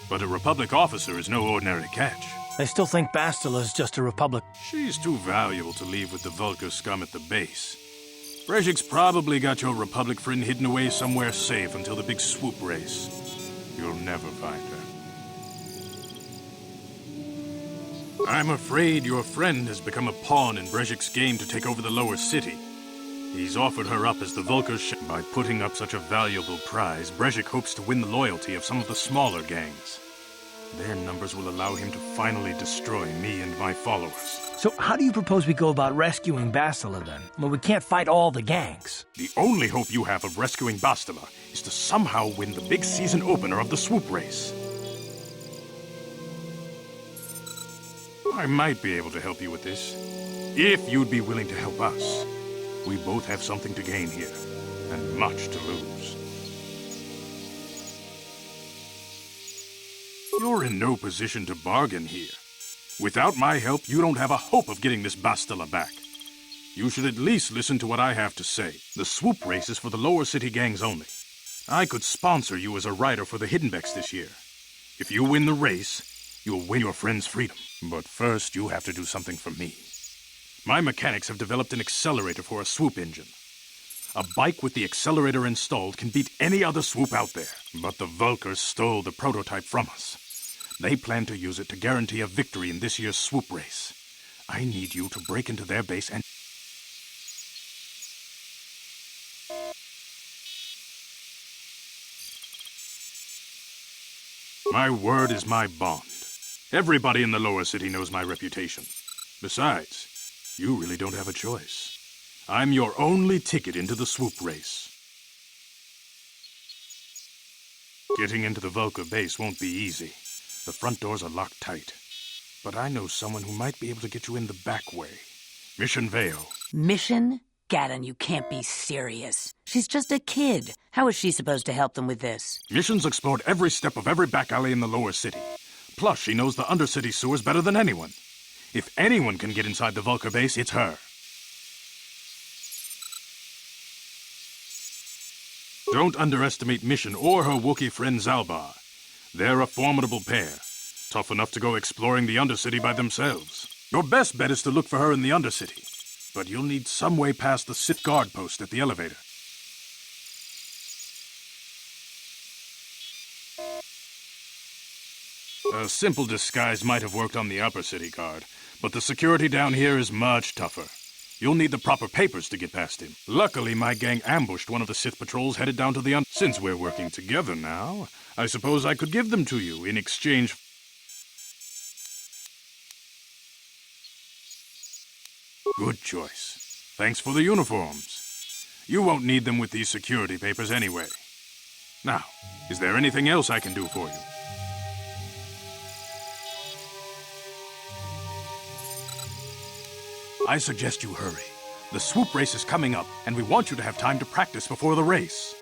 [SPEAKER 16] But a Republic officer is no ordinary catch.
[SPEAKER 14] I still think Bastila's just a Republic.
[SPEAKER 16] She's too valuable to leave with the Vulkar scum at the base. Brezhik's probably got your Republic friend hidden away somewhere safe until the big swoop race. You'll never find her. I'm afraid your friend has become a pawn in Brezhik's game to take over the lower city. He's offered her up as the Vulkar's ship. By putting up such a valuable prize, Brezhik hopes to win the loyalty of some of the smaller gangs. Their numbers will allow him to finally destroy me and my followers.
[SPEAKER 14] So how do you propose we go about rescuing Bastila then? Well, we can't fight all the gangs.
[SPEAKER 16] The only hope you have of rescuing Bastila is to somehow win the big season opener of the swoop race. I might be able to help you with this, if you'd be willing to help us. We both have something to gain here, and much to lose. You're in no position to bargain here. Without my help, you don't have a hope of getting this Bastila back. You should at least listen to what I have to say. The swoop race is for the lower city gangs only. I could sponsor you as a rider for the Hiddenbecks this year. If you win the race, you'll win your friend's freedom. But first, you have to do something for me. My mechanics have developed an accelerator for a swoop engine. A bike with the accelerator installed can beat any other swoop out there. But the Vulkars stole the prototype from us. They plan to use it to guarantee a victory in this year's swoop race. I need you to break into their base and... My word is my bond. Everybody in the lower city knows my reputation. Besides, you really don't have a choice. I'm your only ticket into the swoop race. Getting into the Vulkar base won't be easy. The front doors are locked tight. But I know someone who might be able to get you in the back way. Mission Vale.
[SPEAKER 15] Mission? Gadon, you can't be serious. She's just a kid. How is she supposed to help them with this?
[SPEAKER 16] Mission's explored every step of every back alley in the lower city. Plus, she knows the undercity sewers better than anyone. If anyone can get inside the Vulkar base, it's her. Don't underestimate Mission or her Wookiee friend Zalbar. They're a formidable pair, tough enough to go exploring the Undercity by themselves. Your best bet is to look for her in the Undercity, but you'll need some way past the Sith guard post at the elevator. A simple disguise might have worked on the Upper City guard, but the security down here is much tougher. You'll need the proper papers to get past him. Luckily, my gang ambushed one of the Sith patrols headed down to the Since we're working together now, I suppose I could give them to you in exchange. Good choice. Thanks for the uniforms. You won't need them with these security papers anyway. Now, is there anything else I can do for you? I suggest you hurry. The swoop race is coming up, and we want you to have time to practice before the race.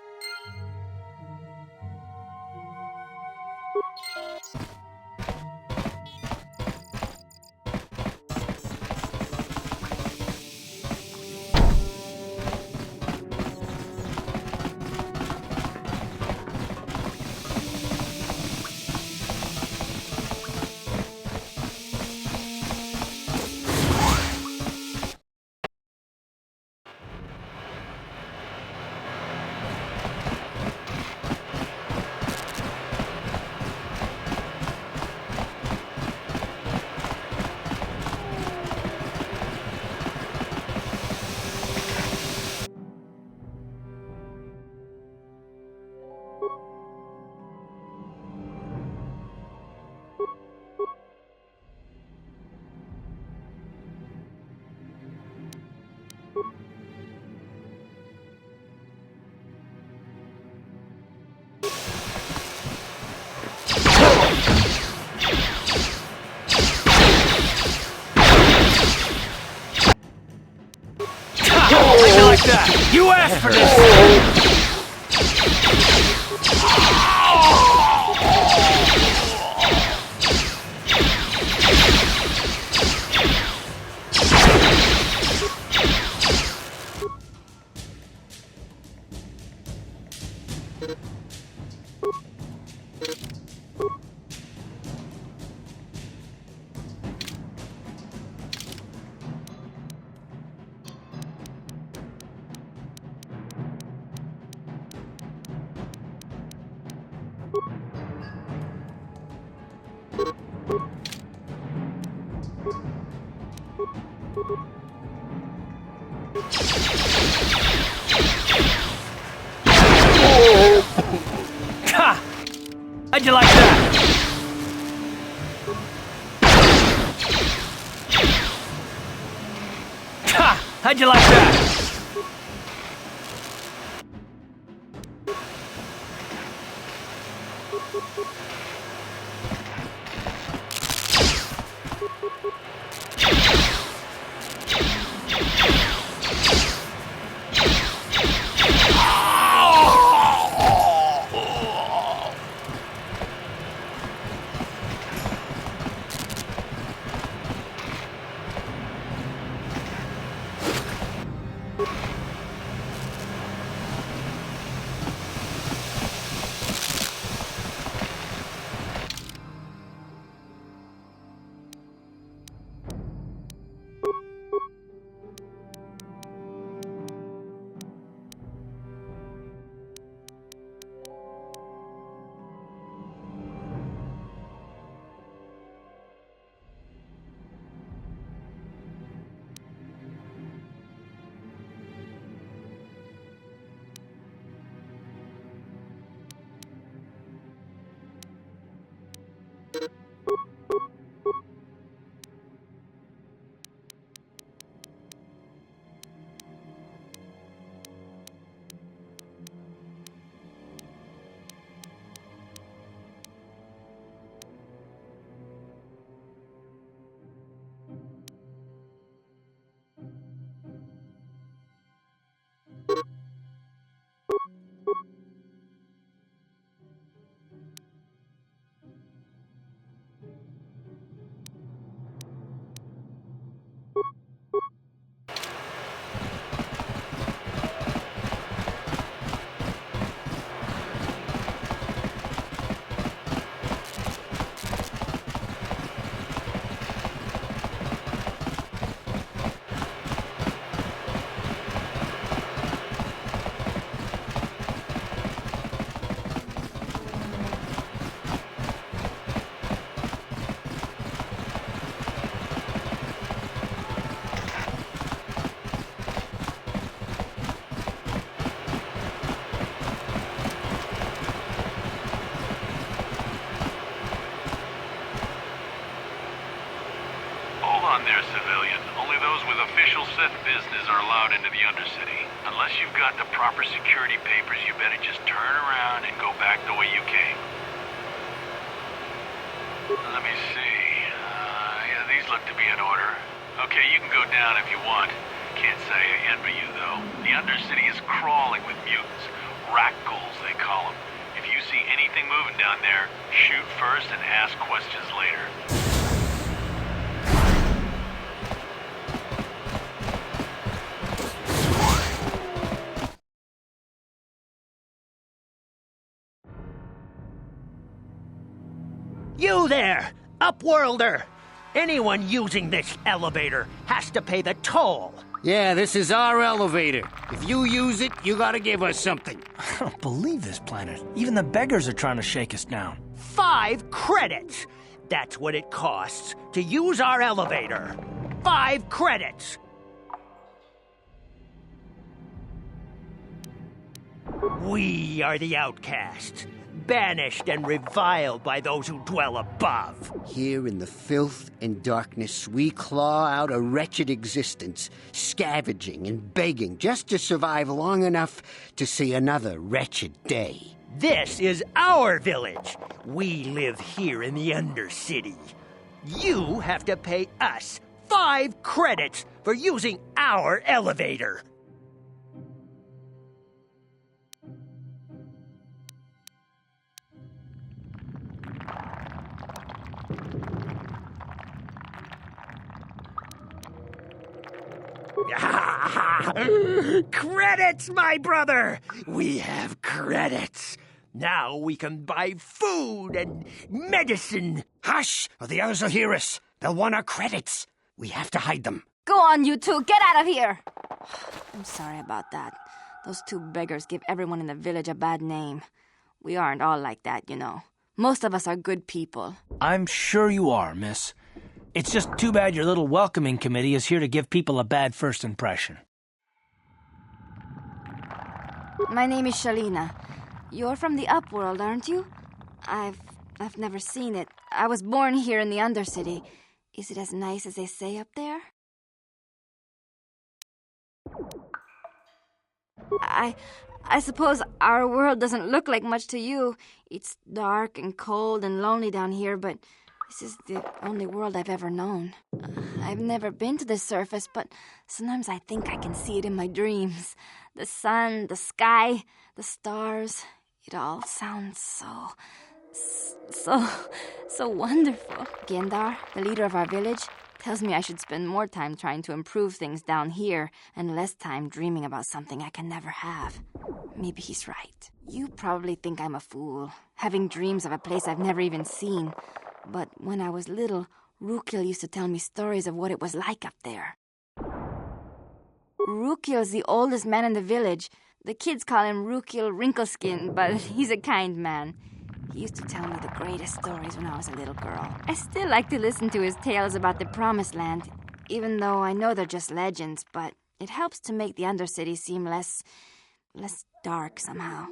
[SPEAKER 14] Like that. You asked for this! Ha! How'd you like that? How'd you like that?
[SPEAKER 17] Hold on there, civilian. Only those with official Sith business are allowed into the Undercity. Unless you've got the proper security papers, you better just turn around and go back the way you came. Let me see. Yeah, these look to be in order. Okay, you can go down if you want. Can't say I envy you, though. The Undercity is crawling with mutants. Rat-ghouls, they call them. If you see anything moving down there, shoot first and ask questions later.
[SPEAKER 18] You there, Upworlder! Anyone using this elevator has to pay the toll.
[SPEAKER 8] Yeah, this is our elevator. If you use it, you gotta give us something.
[SPEAKER 14] I don't believe this planet. Even the beggars are trying to shake us down.
[SPEAKER 18] 5 credits! That's what it costs to use our elevator. 5 credits! We are the outcasts, banished and reviled by those who dwell above.
[SPEAKER 8] Here in the filth and darkness, we claw out a wretched existence, scavenging and begging just to survive long enough to see another wretched day.
[SPEAKER 18] This is our village. We live here in the Undercity. You have to pay us 5 credits for using our elevator. Credits, my brother! We have credits. Now we can buy food and medicine.
[SPEAKER 8] Hush, or the others will hear us. They'll want our credits. We have to hide them.
[SPEAKER 9] Go on, you two. Get out of here. I'm sorry about that. Those 2 beggars give everyone in the village a bad name. We aren't all like that, you know. Most of us are good people.
[SPEAKER 14] I'm sure you are, miss. It's just too bad your little welcoming committee is here to give people a bad first impression.
[SPEAKER 9] My name is Shalina. You're from the Upworld, aren't you? I've never seen it. I was born here in the Undercity. Is it as nice as they say up there? I suppose our world doesn't look like much to you. It's dark and cold and lonely down here, but this is the only world I've ever known. I've never been to the surface, but sometimes I think I can see it in my dreams. The sun, the sky, the stars. It all sounds so wonderful. Gendar, the leader of our village, tells me I should spend more time trying to improve things down here and less time dreaming about something I can never have. Maybe he's right. You probably think I'm a fool, having dreams of a place I've never even seen. But when I was little, Rukil used to tell me stories of what it was like up there. Rukil's the oldest man in the village. The kids call him Rukil Wrinkleskin, but he's a kind man. He used to tell me the greatest stories when I was a little girl. I still like to listen to his tales about the Promised Land, even though I know they're just legends, but it helps to make the Undercity seem less dark somehow.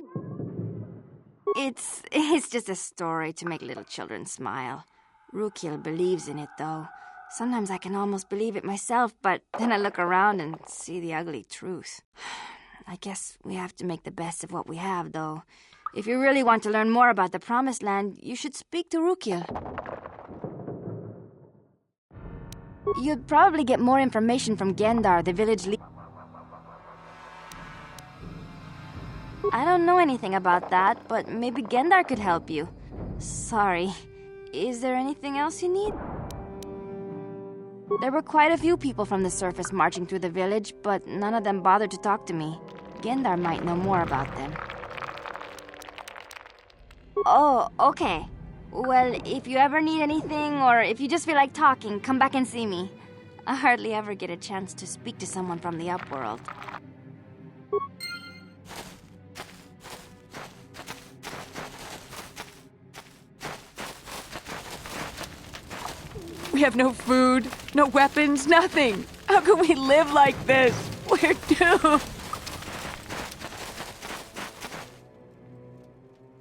[SPEAKER 9] It's just a story to make little children smile. Rukil believes in it, though. Sometimes I can almost believe it myself, but then I look around and see the ugly truth. I guess we have to make the best of what we have, though. If you really want to learn more about the Promised Land, you should speak to Rukil. You'd probably get more information from Gendar, the village leader. I don't know anything about that, but maybe Gendar could help you. Sorry. Is there anything else you need? There were quite a few people from the surface marching through the village, but none of them bothered to talk to me. Gendar might know more about them. Oh, okay. Well, if you ever need anything, or if you just feel like talking, come back and see me. I hardly ever get a chance to speak to someone from the Upworld.
[SPEAKER 15] We have no food, no weapons, nothing. How can we live like this? We're doomed.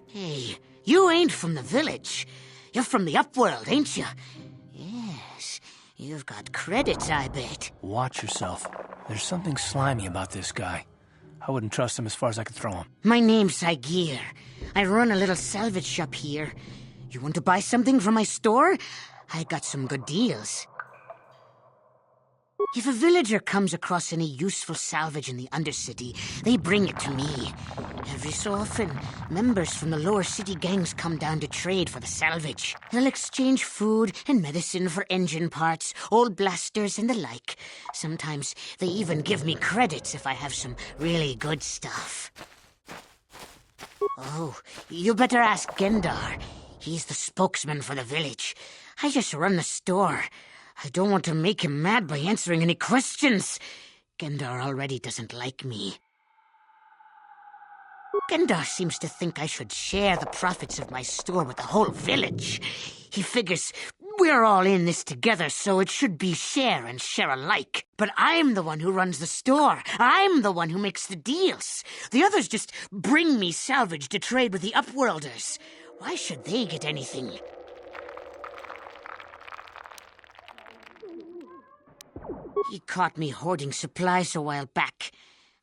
[SPEAKER 19] Hey, you ain't from the village. You're from the Upworld, ain't you? Yes, you've got credits, I bet.
[SPEAKER 14] Watch yourself. There's something slimy about this guy. I wouldn't trust him as far as I could throw him.
[SPEAKER 19] My name's Saigir. I run a little salvage shop here. You want to buy something from my store? I got some good deals. If a villager comes across any useful salvage in the Undercity, they bring it to me. Every so often, members from the lower city gangs come down to trade for the salvage. They'll exchange food and medicine for engine parts, old blasters, and the like. Sometimes they even give me credits if I have some really good stuff. Oh, you better ask Gendar. He's the spokesman for the village. I just run the store. I don't want to make him mad by answering any questions. Gendar already doesn't like me. Gendar seems to think I should share the profits of my store with the whole village. He figures we're all in this together, so it should be share and share alike. But I'm the one who runs the store. I'm the one who makes the deals. The others just bring me salvage to trade with the Upworlders. Why should they get anything? He caught me hoarding supplies a while back.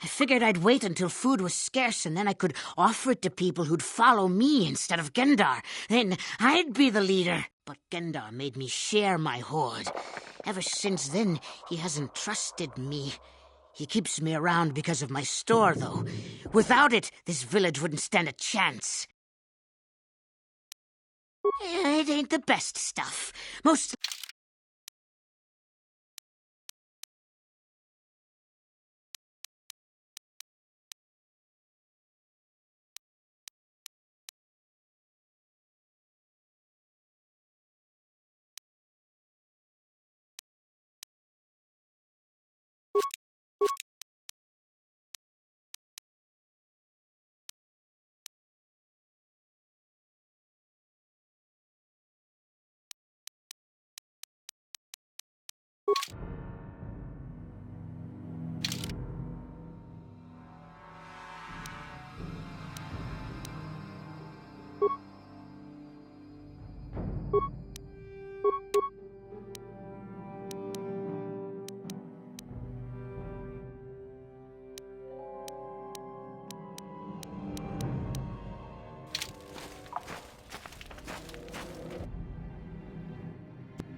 [SPEAKER 19] I figured I'd wait until food was scarce and then I could offer it to people who'd follow me instead of Gendar. Then I'd be the leader. But Gendar made me share my hoard. Ever since then, he hasn't trusted me. He keeps me around because of my store, though. Without it, this village wouldn't stand a chance. It ain't the best stuff. Most...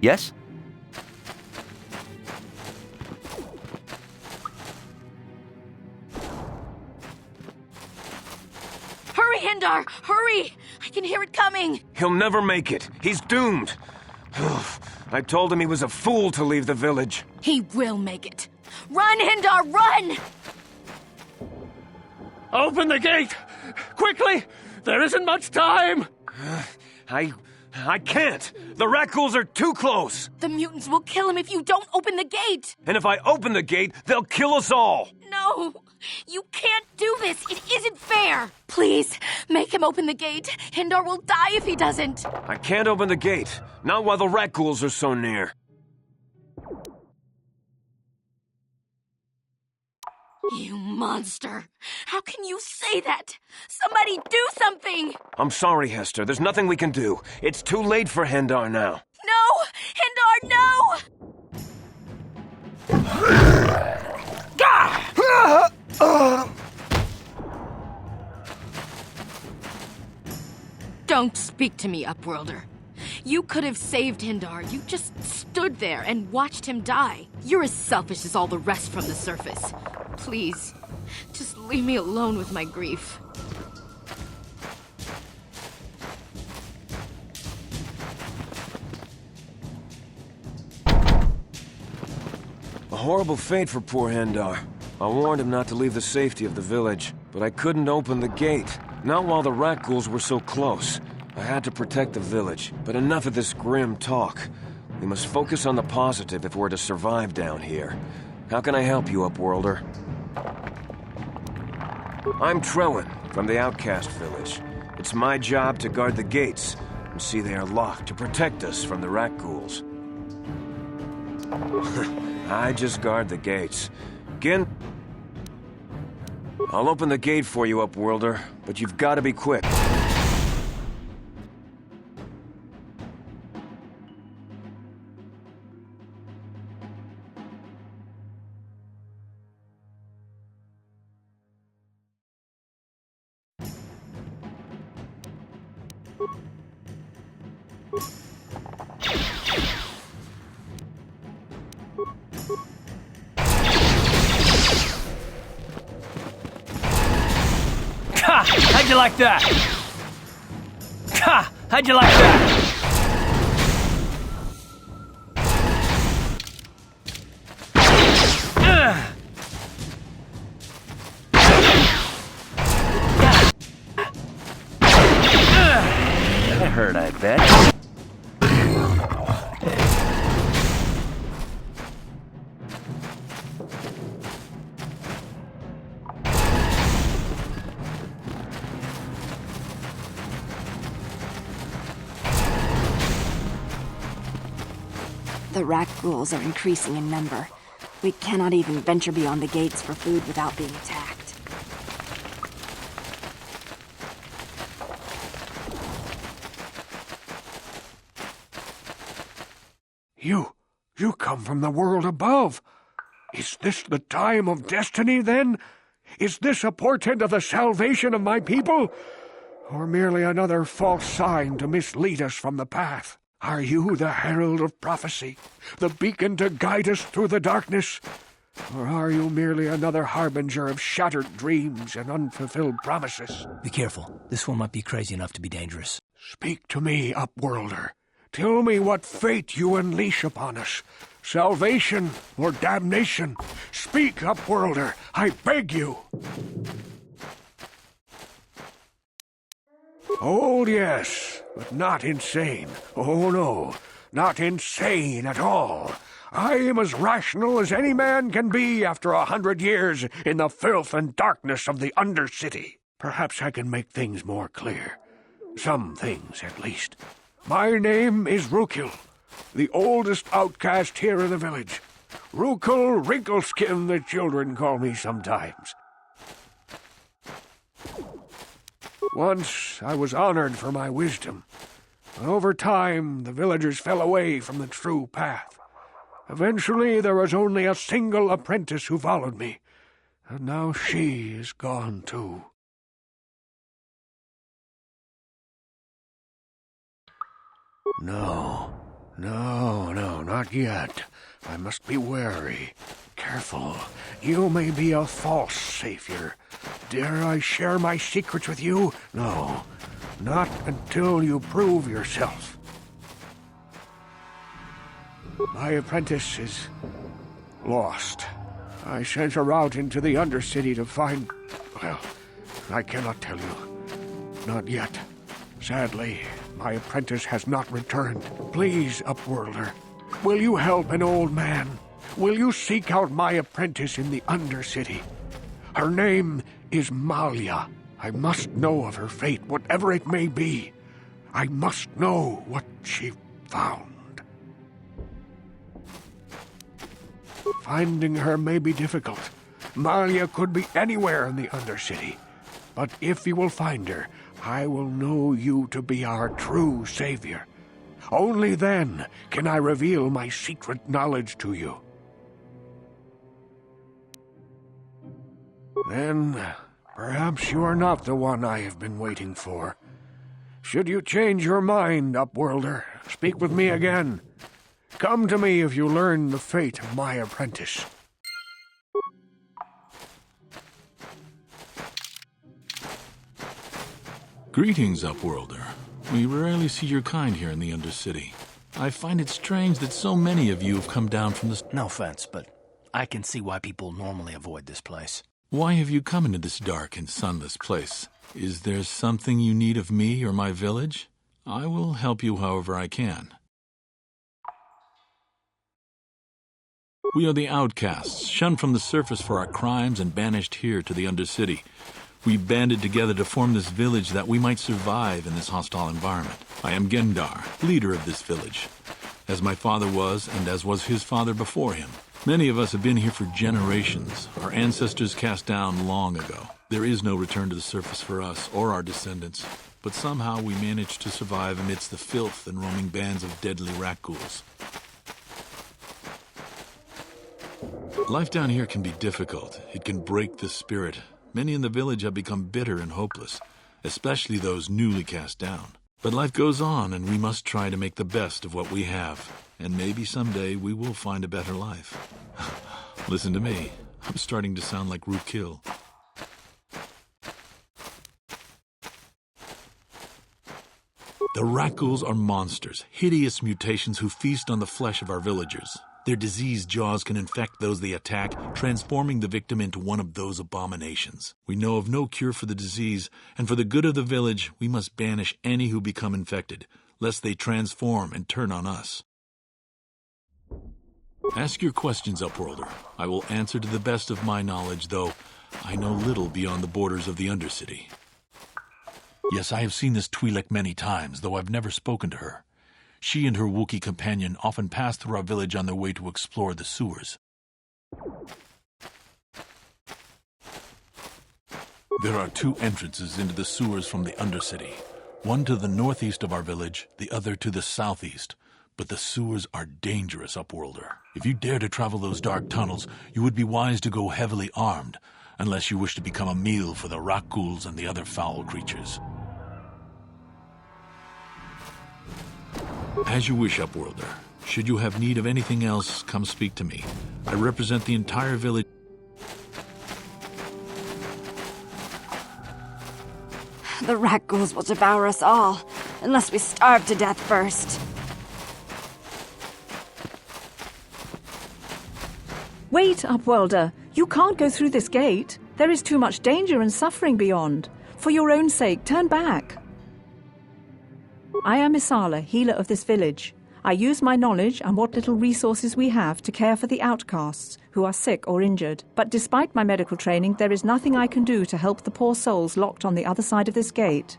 [SPEAKER 20] Yes?
[SPEAKER 15] Hurry, Hindar! Hurry! I can hear it coming!
[SPEAKER 21] He'll never make it. He's doomed. I told him he was a fool to leave the village.
[SPEAKER 15] He will make it. Run, Hindar, run!
[SPEAKER 1] Open the gate! Quickly! There isn't much time!
[SPEAKER 21] I can't! The Rakghouls are too close!
[SPEAKER 15] The mutants will kill him if you don't open the gate!
[SPEAKER 21] And if I open the gate, they'll kill us all!
[SPEAKER 15] No! You can't do this! It isn't fair! Please, make him open the gate. Hindar will die if he doesn't.
[SPEAKER 21] I can't open the gate. Not while the Rakghouls are so near.
[SPEAKER 15] You monster! How can you say that? Somebody do something!
[SPEAKER 21] I'm sorry, Hester. There's nothing we can do. It's too late for Hendar now.
[SPEAKER 15] No! Hindar, no! Don't speak to me, Upworlder. You could have saved Hindar. You just stood there and watched him die. You're as selfish as all the rest from the surface. Please, just leave me alone with my grief.
[SPEAKER 21] A horrible fate for poor Hendar. I warned him not to leave the safety of the village, but I couldn't open the gate. Not while the Rakghouls were so close. I had to protect the village, but enough of this grim talk. We must focus on the positive if we're to survive down here. How can I help you, Upworlder? I'm Trellin, from the Outcast Village. It's my job to guard the gates, and see they are locked to protect us from the Rakghouls. I just guard the gates. Gin... I'll open the gate for you, Upworlder, but you've got to be quick.
[SPEAKER 18] Ha! How'd you like that? Ha! How'd you like that?
[SPEAKER 20] That hurt, I bet.
[SPEAKER 9] The Rakghouls are increasing in number. We cannot even venture beyond the gates for food without being attacked.
[SPEAKER 22] You come from the world above. Is this the time of destiny, then? Is this a portent of the salvation of my people? Or merely another false sign to mislead us from the path? Are you the herald of prophecy, the beacon to guide us through the darkness? Or are you merely another harbinger of shattered dreams and unfulfilled promises?
[SPEAKER 14] Be careful. This one might be crazy enough to be dangerous.
[SPEAKER 22] Speak to me, Upworlder. Tell me what fate you unleash upon us. Salvation or damnation? Speak, Upworlder, I beg you. Old, yes, but not insane. Oh, no, not insane at all. I am as rational as any man can be after 100 years in the filth and darkness of the Undercity. Perhaps I can make things more clear. Some things, at least. My name is Rukil, the oldest outcast here in the village. Rukil Wrinkleskin, the children call me sometimes. Once I was honored for my wisdom, but over time the villagers fell away from the true path. Eventually there was only a single apprentice who followed me, and now she is gone too. No, No, not yet. I must be wary. Careful. You may be a false savior. Dare I share my secrets with you? No, not until you prove yourself. My apprentice is lost. I sent her out into the Undercity to find... Well, I cannot tell you. Not yet. Sadly, my apprentice has not returned. Please, Upworlder, will you help an old man? Will you seek out my apprentice in the Undercity? Her name is Malia. I must know of her fate, whatever it may be. I must know what she found. Finding her may be difficult. Malia could be anywhere in the Undercity. But if you will find her, I will know you to be our true savior. Only then can I reveal my secret knowledge to you. Then, perhaps you are not the one I have been waiting for. Should you change your mind, Upworlder, speak with me again. Come to me if you learn the fate of my apprentice.
[SPEAKER 5] Greetings, Upworlder. We rarely see your kind here in the Undercity. I find it strange that so many of you have come down from this...
[SPEAKER 14] No offense, but I can see why people normally avoid this place.
[SPEAKER 5] Why have you come into this dark and sunless place? Is there something you need of me or my village? I will help you however I can. We are the outcasts, shunned from the surface for our crimes and banished here to the Undercity. We banded together to form this village that we might survive in this hostile environment. I am Gendar, leader of this village, as my father was and as was his father before him. Many of us have been here for generations, our ancestors cast down long ago. There is no return to the surface for us or our descendants, but somehow we managed to survive amidst the filth and roaming bands of deadly rat ghouls. Life down here can be difficult. It can break the spirit. Many in the village have become bitter and hopeless, especially those newly cast down. But life goes on, and we must try to make the best of what we have. And maybe someday we will find a better life. Listen to me. I'm starting to sound like Rookil. The rat ghouls are monsters, hideous mutations who feast on the flesh of our villagers. Their diseased jaws can infect those they attack, transforming the victim into one of those abominations. We know of no cure for the disease, and for the good of the village, we must banish any who become infected, lest they transform and turn on us. Ask your questions, Upworlder. I will answer to the best of my knowledge, though I know little beyond the borders of the Undercity. Yes, I have seen this Twi'lek many times, though I've never spoken to her. She and her Wookiee companion often pass through our village on their way to explore the sewers. There are two entrances into the sewers from the Undercity. One to the northeast of our village, the other to the southeast. But the sewers are dangerous, Upworlder. If you dare to travel those dark tunnels, you would be wise to go heavily armed, unless you wish to become a meal for the rat ghouls and the other foul creatures. As you wish, Upworlder. Should you have need of anything else, come speak to me. I represent the entire village.
[SPEAKER 9] The rat ghouls will devour us all, unless we starve to death first.
[SPEAKER 6] Wait, Upworlder. You can't go through this gate. There is too much danger and suffering beyond. For your own sake, turn back. I am Isala, healer of this village. I use my knowledge and what little resources we have to care for the outcasts who are sick or injured. But despite my medical training, there is nothing I can do to help the poor souls locked on the other side of this gate.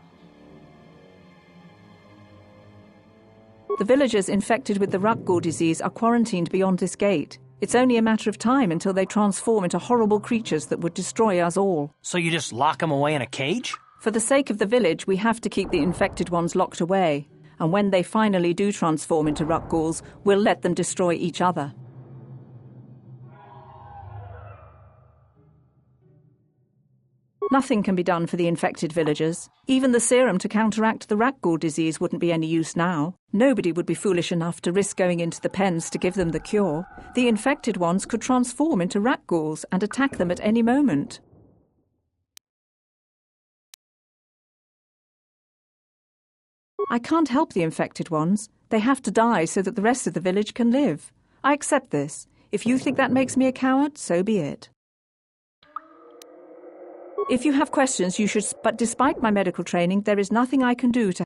[SPEAKER 6] The villagers infected with the rat ghoul disease are quarantined beyond this gate. It's only a matter of time until they transform into horrible creatures that would destroy us all.
[SPEAKER 14] So you just lock them away in a cage?
[SPEAKER 6] For the sake of the village, we have to keep the infected ones locked away. And when they finally do transform into rat ghouls, we'll let them destroy each other. Nothing can be done for the infected villagers. Even the serum to counteract the rat ghoul disease wouldn't be any use now. Nobody would be foolish enough to risk going into the pens to give them the cure. The infected ones could transform into rat ghouls and attack them at any moment. I can't help the infected ones. They have to die so that the rest of the village can live. I accept this. If you think that makes me a coward, so be it. If you have questions, you should... But despite my medical training, there is nothing I can do to...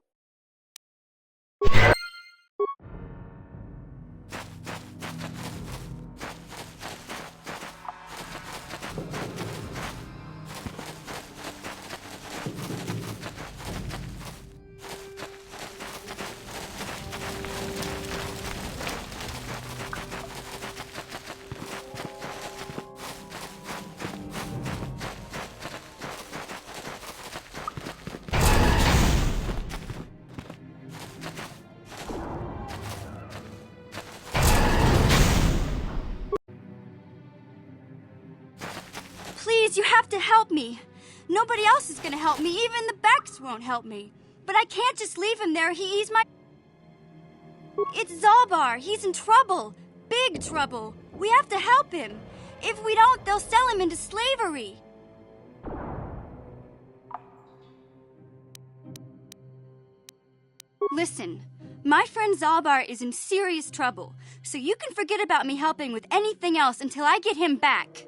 [SPEAKER 9] Please, you have to help me. Nobody else is gonna help me. Even the Becks won't help me. But I can't just leave him there. He's my... It's Zalbar. He's in trouble. Big trouble. We have to help him. If we don't, they'll sell him into slavery. Listen, my friend Zalbar is in serious trouble, so you can forget about me helping with anything else until I get him back.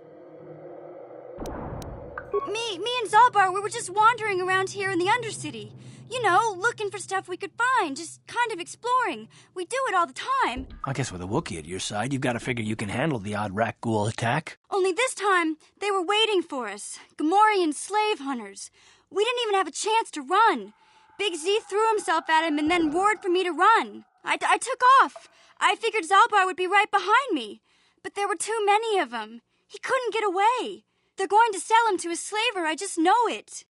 [SPEAKER 9] Me and Zalbar, we were just wandering around here in the Undercity. You know, looking for stuff we could find, just kind of exploring. We do it all the time.
[SPEAKER 14] I guess with a Wookiee at your side, you've got to figure you can handle the odd rat ghoul attack.
[SPEAKER 9] Only this time, they were waiting for us. Gamorrean slave hunters. We didn't even have a chance to run. Big Z threw himself at him and then roared for me to run. I took off. I figured Zalbar would be right behind me. But there were too many of them. He couldn't get away. They're going to sell him to a slaver, I just know it.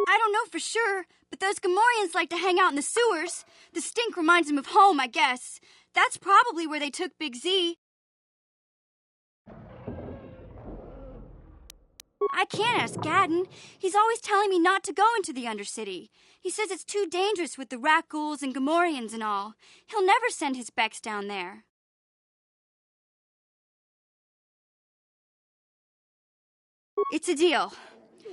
[SPEAKER 9] I don't know for sure, but those Gamorreans like to hang out in the sewers. The stink reminds them of home, I guess. That's probably where they took Big Z. I can't ask Gadden. He's always telling me not to go into the Undercity. He says it's too dangerous with the rat ghouls and Gamorreans and all. He'll never send his Becks down there. It's a deal.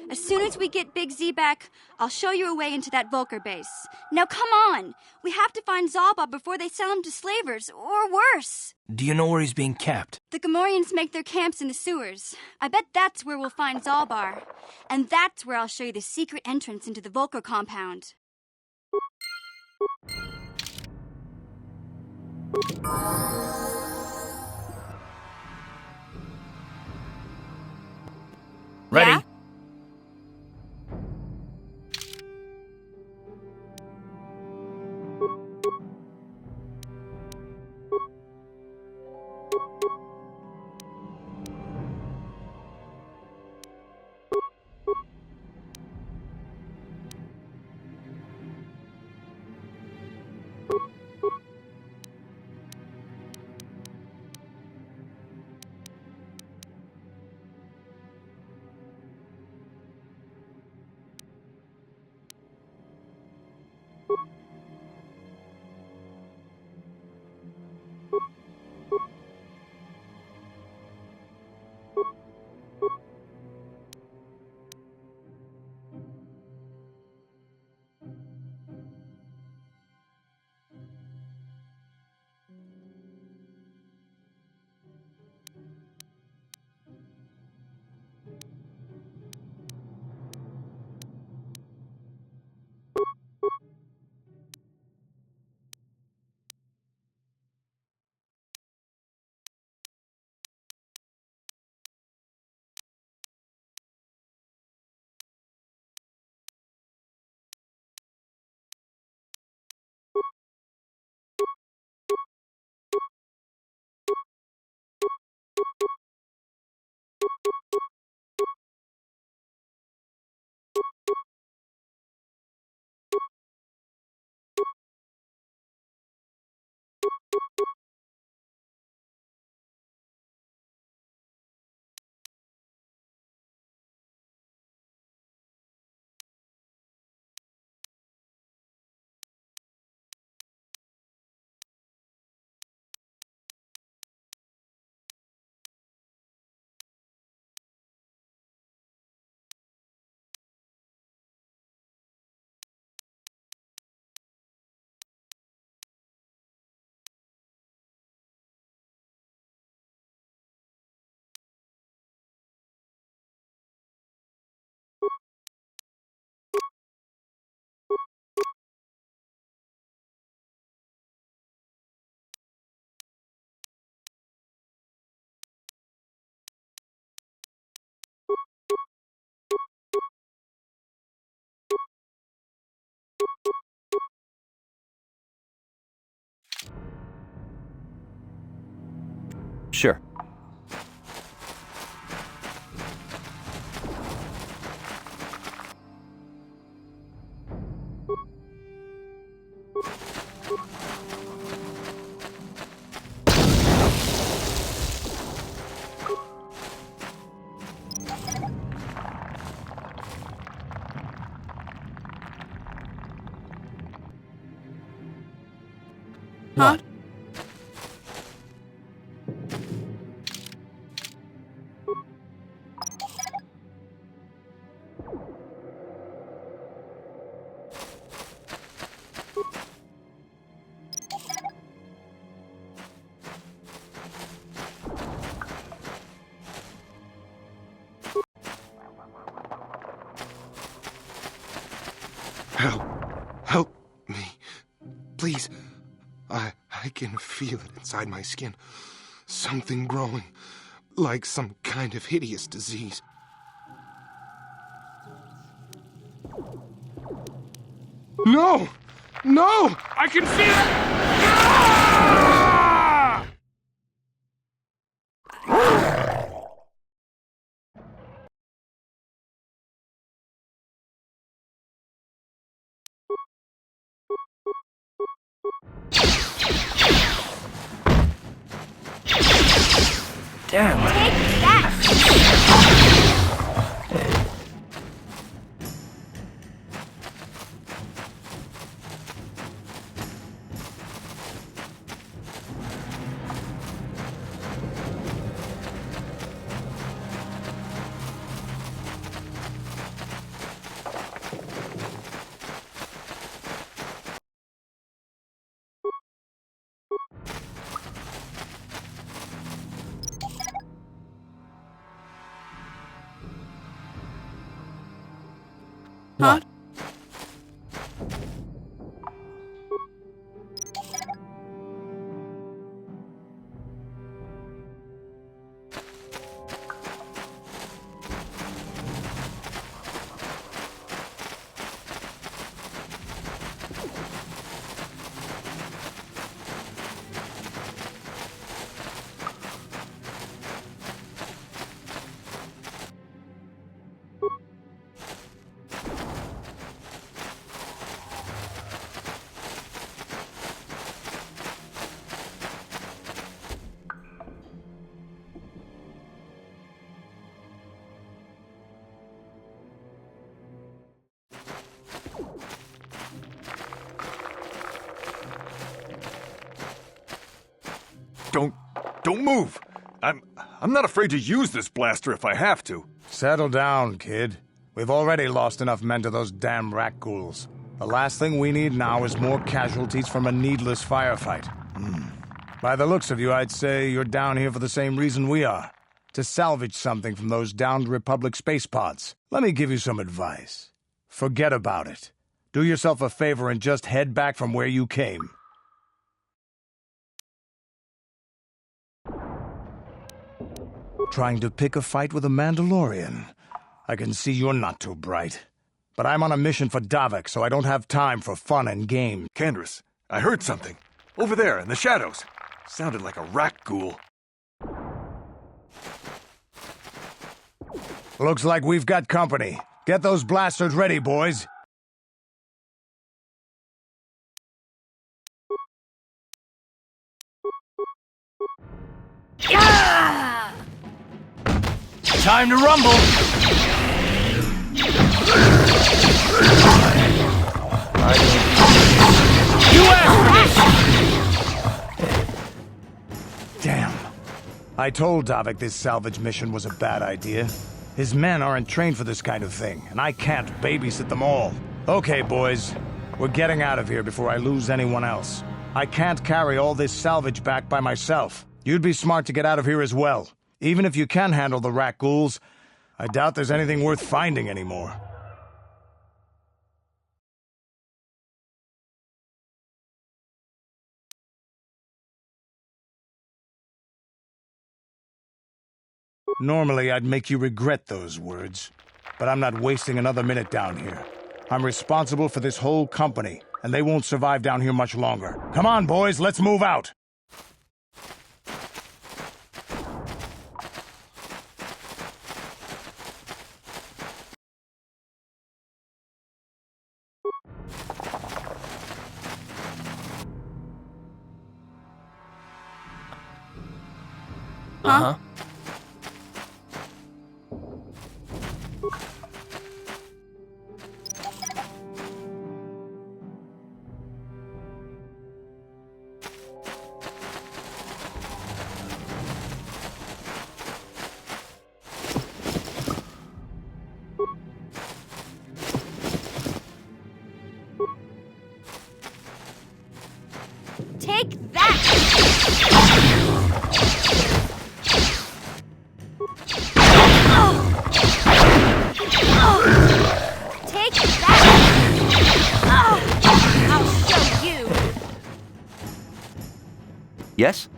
[SPEAKER 9] As soon as we get Big Z back, I'll show you a way into that Vulcar base. Now come on! We have to find Zalba before they sell him to slavers, or worse.
[SPEAKER 14] Do you know where he's being kept?
[SPEAKER 9] The Gamorreans make their camps in the sewers. I bet that's where we'll find Zalbar. And that's where I'll show you the secret entrance into the Vulcar compound.
[SPEAKER 14] Ready?
[SPEAKER 9] Yeah?
[SPEAKER 10] Sure.
[SPEAKER 15] Huh?
[SPEAKER 20] Help me. Please. I can feel it inside my skin. Something growing. Like some kind of hideous disease. No! No! I can feel it!
[SPEAKER 14] Damn.
[SPEAKER 9] Take that!
[SPEAKER 15] Huh?
[SPEAKER 23] Don't move! I'm not afraid to use this blaster if I have to.
[SPEAKER 13] Settle down, kid. We've already lost enough men to those damn rat ghouls. The last thing we need now is more casualties from a needless firefight. By the looks of you, I'd say you're down here for the same reason we are. To salvage something from those downed Republic space pods. Let me give you some advice. Forget about it. Do yourself a favor and just head back from where you came. Trying to pick a fight with a Mandalorian. I can see you're not too bright. But I'm on a mission for Davik, so I don't have time for fun and games.
[SPEAKER 23] Candace, I heard something. Over there, in the shadows. Sounded like a rat ghoul.
[SPEAKER 13] Looks like we've got company. Get those blasters ready, boys.
[SPEAKER 15] Yeah!
[SPEAKER 14] Time to rumble!
[SPEAKER 13] You asked for this! Damn. I told Davik this salvage mission was a bad idea. His men aren't trained for this kind of thing, and I can't babysit them all. Okay, boys. We're getting out of here before I lose anyone else. I can't carry all this salvage back by myself. You'd be smart to get out of here as well. Even if you can handle the rat ghouls, I doubt there's anything worth finding anymore. Normally, I'd make you regret those words, but I'm not wasting another minute down here. I'm responsible for this whole company, and they won't survive down here much longer. Come on, boys, let's move out!
[SPEAKER 14] Uh-huh.
[SPEAKER 9] Take that! Take that! I'll show you!
[SPEAKER 10] Yes?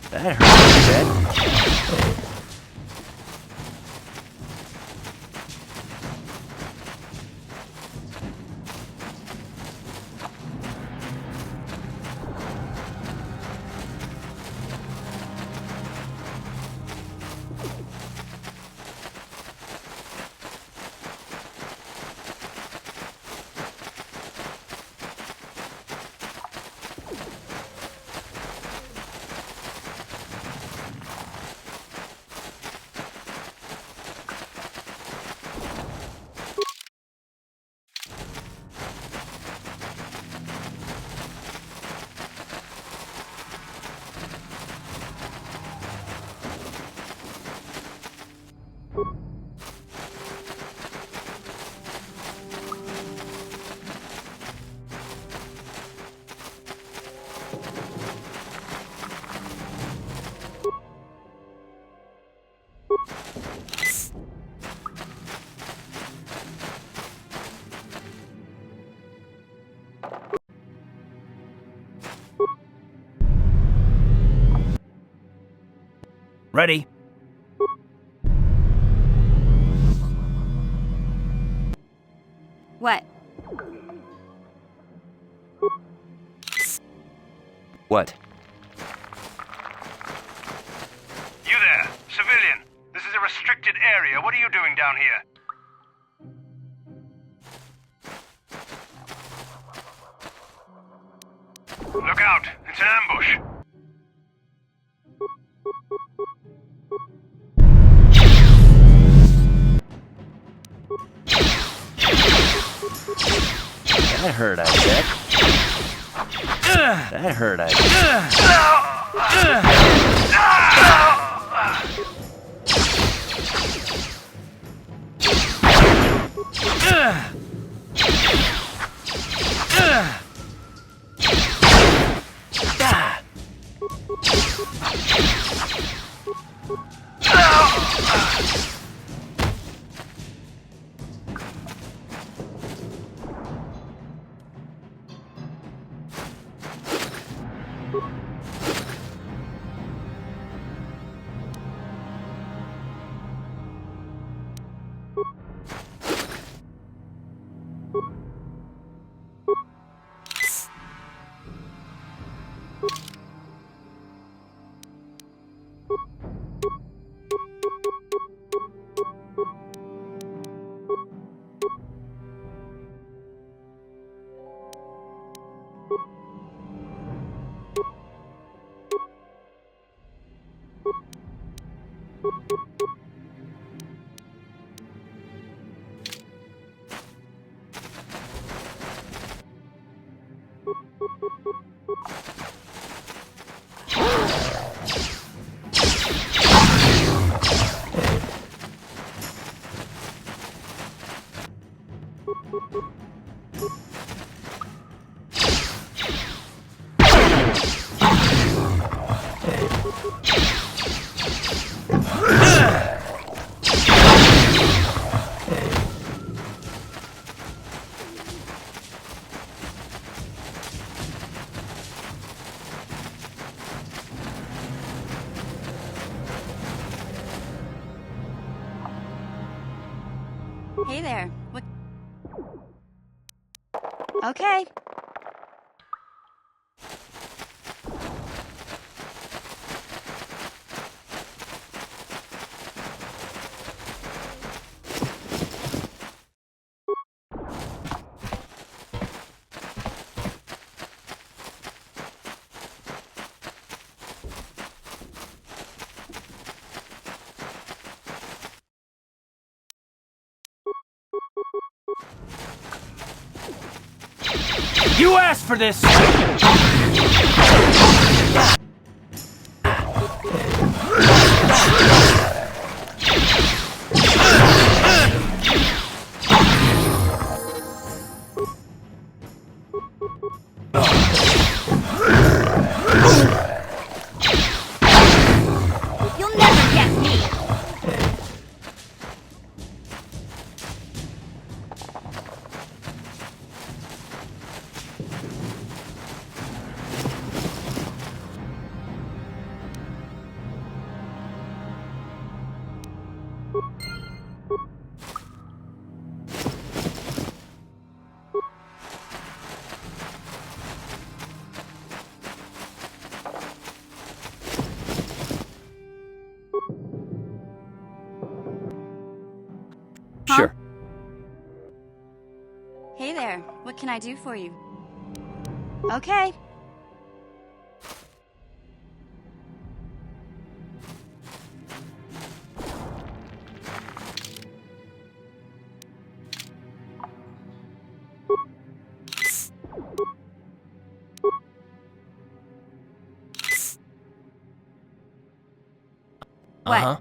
[SPEAKER 10] That hurt a bit. Ready?
[SPEAKER 9] What?
[SPEAKER 10] What?
[SPEAKER 2] You there, civilian. This is a restricted area. What are you doing down here? Look out! It's an ambush!
[SPEAKER 10] That hurt, I bet. That hurt, I
[SPEAKER 9] Hey there. What? Okay.
[SPEAKER 14] You asked for this!
[SPEAKER 9] You'll never get me!
[SPEAKER 10] Sure.
[SPEAKER 9] Hey there. What can I do for you? Okay.
[SPEAKER 14] Uh-huh.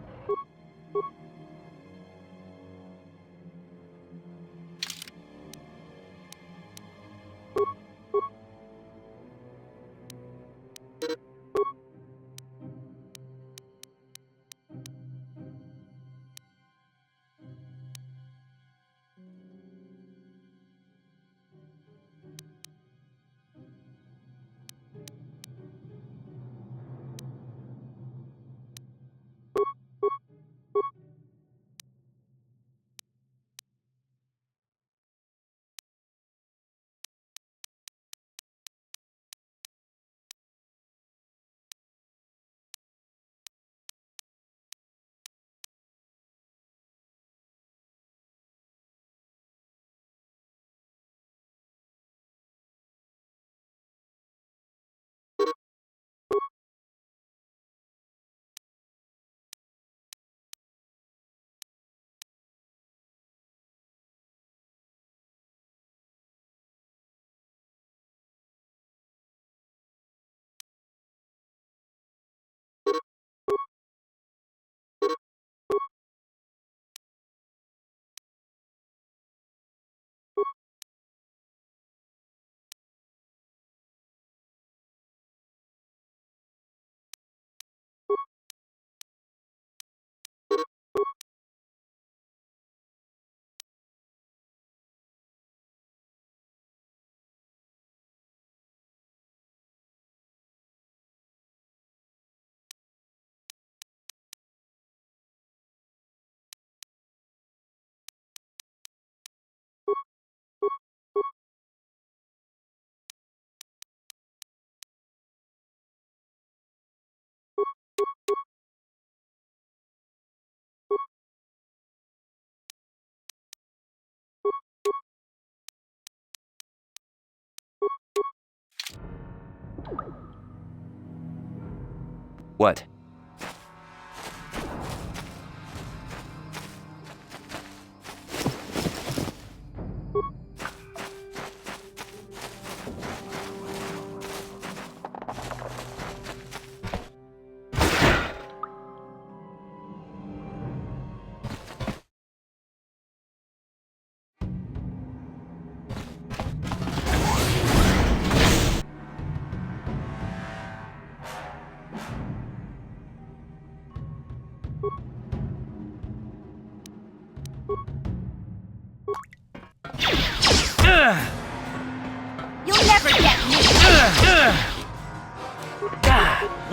[SPEAKER 10] What?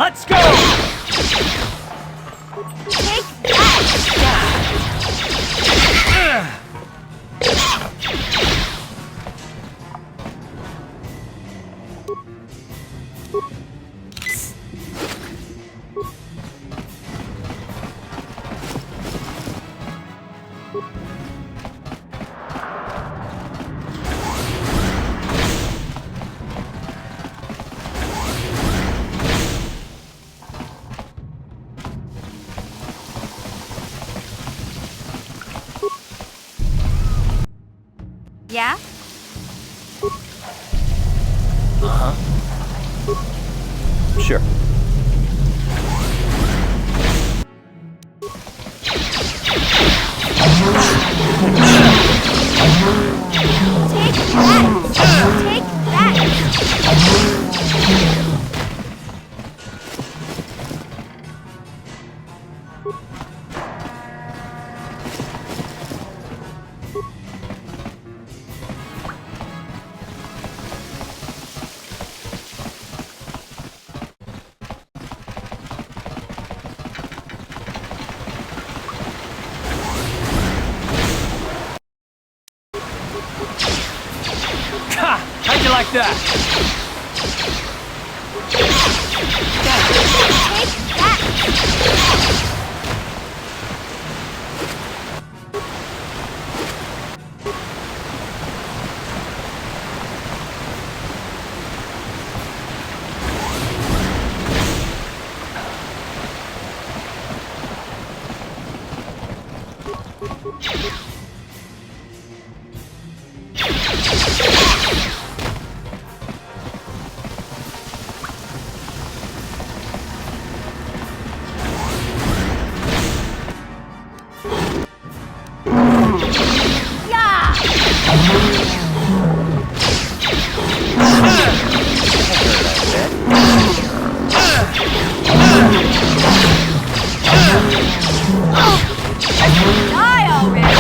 [SPEAKER 18] Let's go!
[SPEAKER 9] Take that! Yeah?
[SPEAKER 10] Uh-huh. Sure.
[SPEAKER 9] Take that!
[SPEAKER 18] Ha! How'd you like that?
[SPEAKER 9] Die already!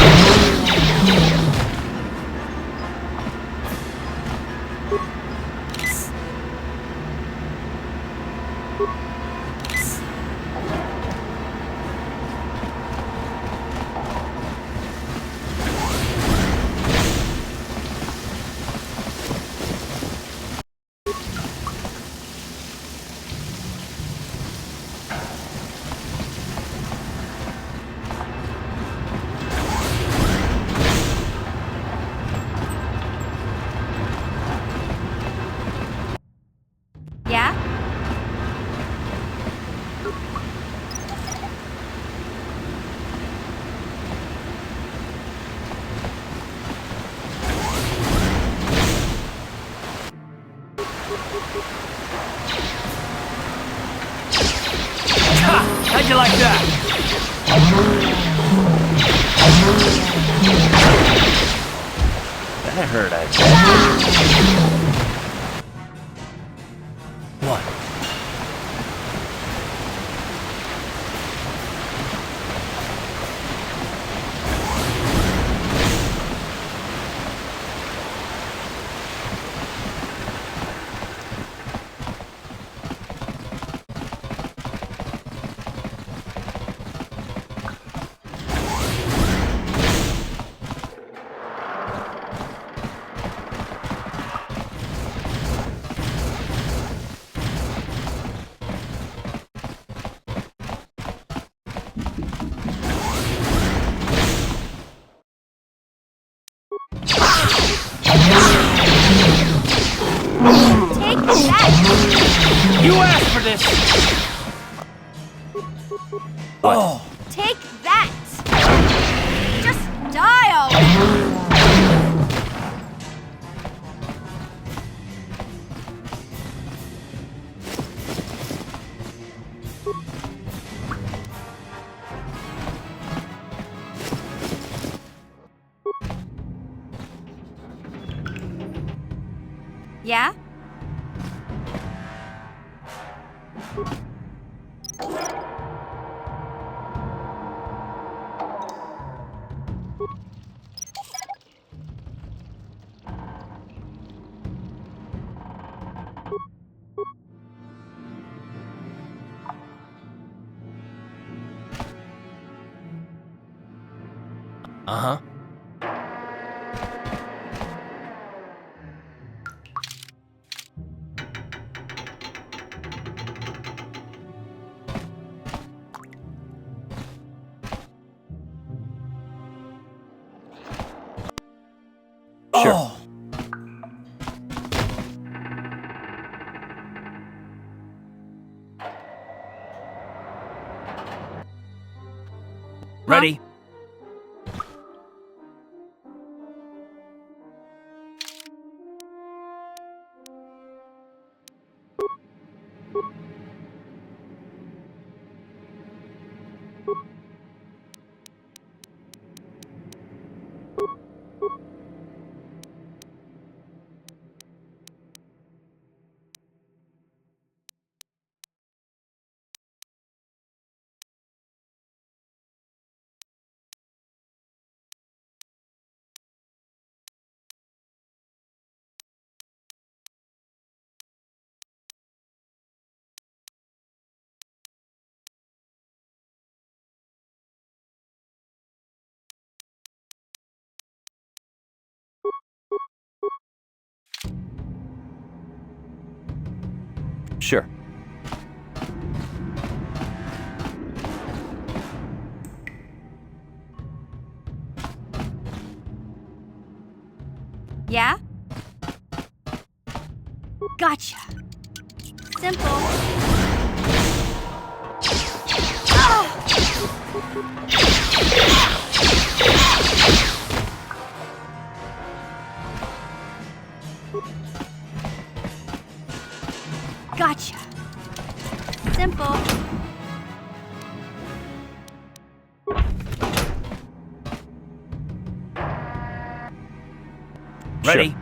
[SPEAKER 9] Yeah?
[SPEAKER 18] Ha! How'd you like that?
[SPEAKER 10] That hurt, I bet.
[SPEAKER 18] What?
[SPEAKER 9] Take that!
[SPEAKER 18] You asked for this!
[SPEAKER 10] What?
[SPEAKER 18] Oh!
[SPEAKER 9] Take that! Just die already! Yeah?
[SPEAKER 14] Uh-huh.
[SPEAKER 3] Sure.
[SPEAKER 14] Oh.
[SPEAKER 3] Ready? Sure.
[SPEAKER 9] Yeah? Gotcha. Simple. Gotcha. Simple.
[SPEAKER 3] Ready?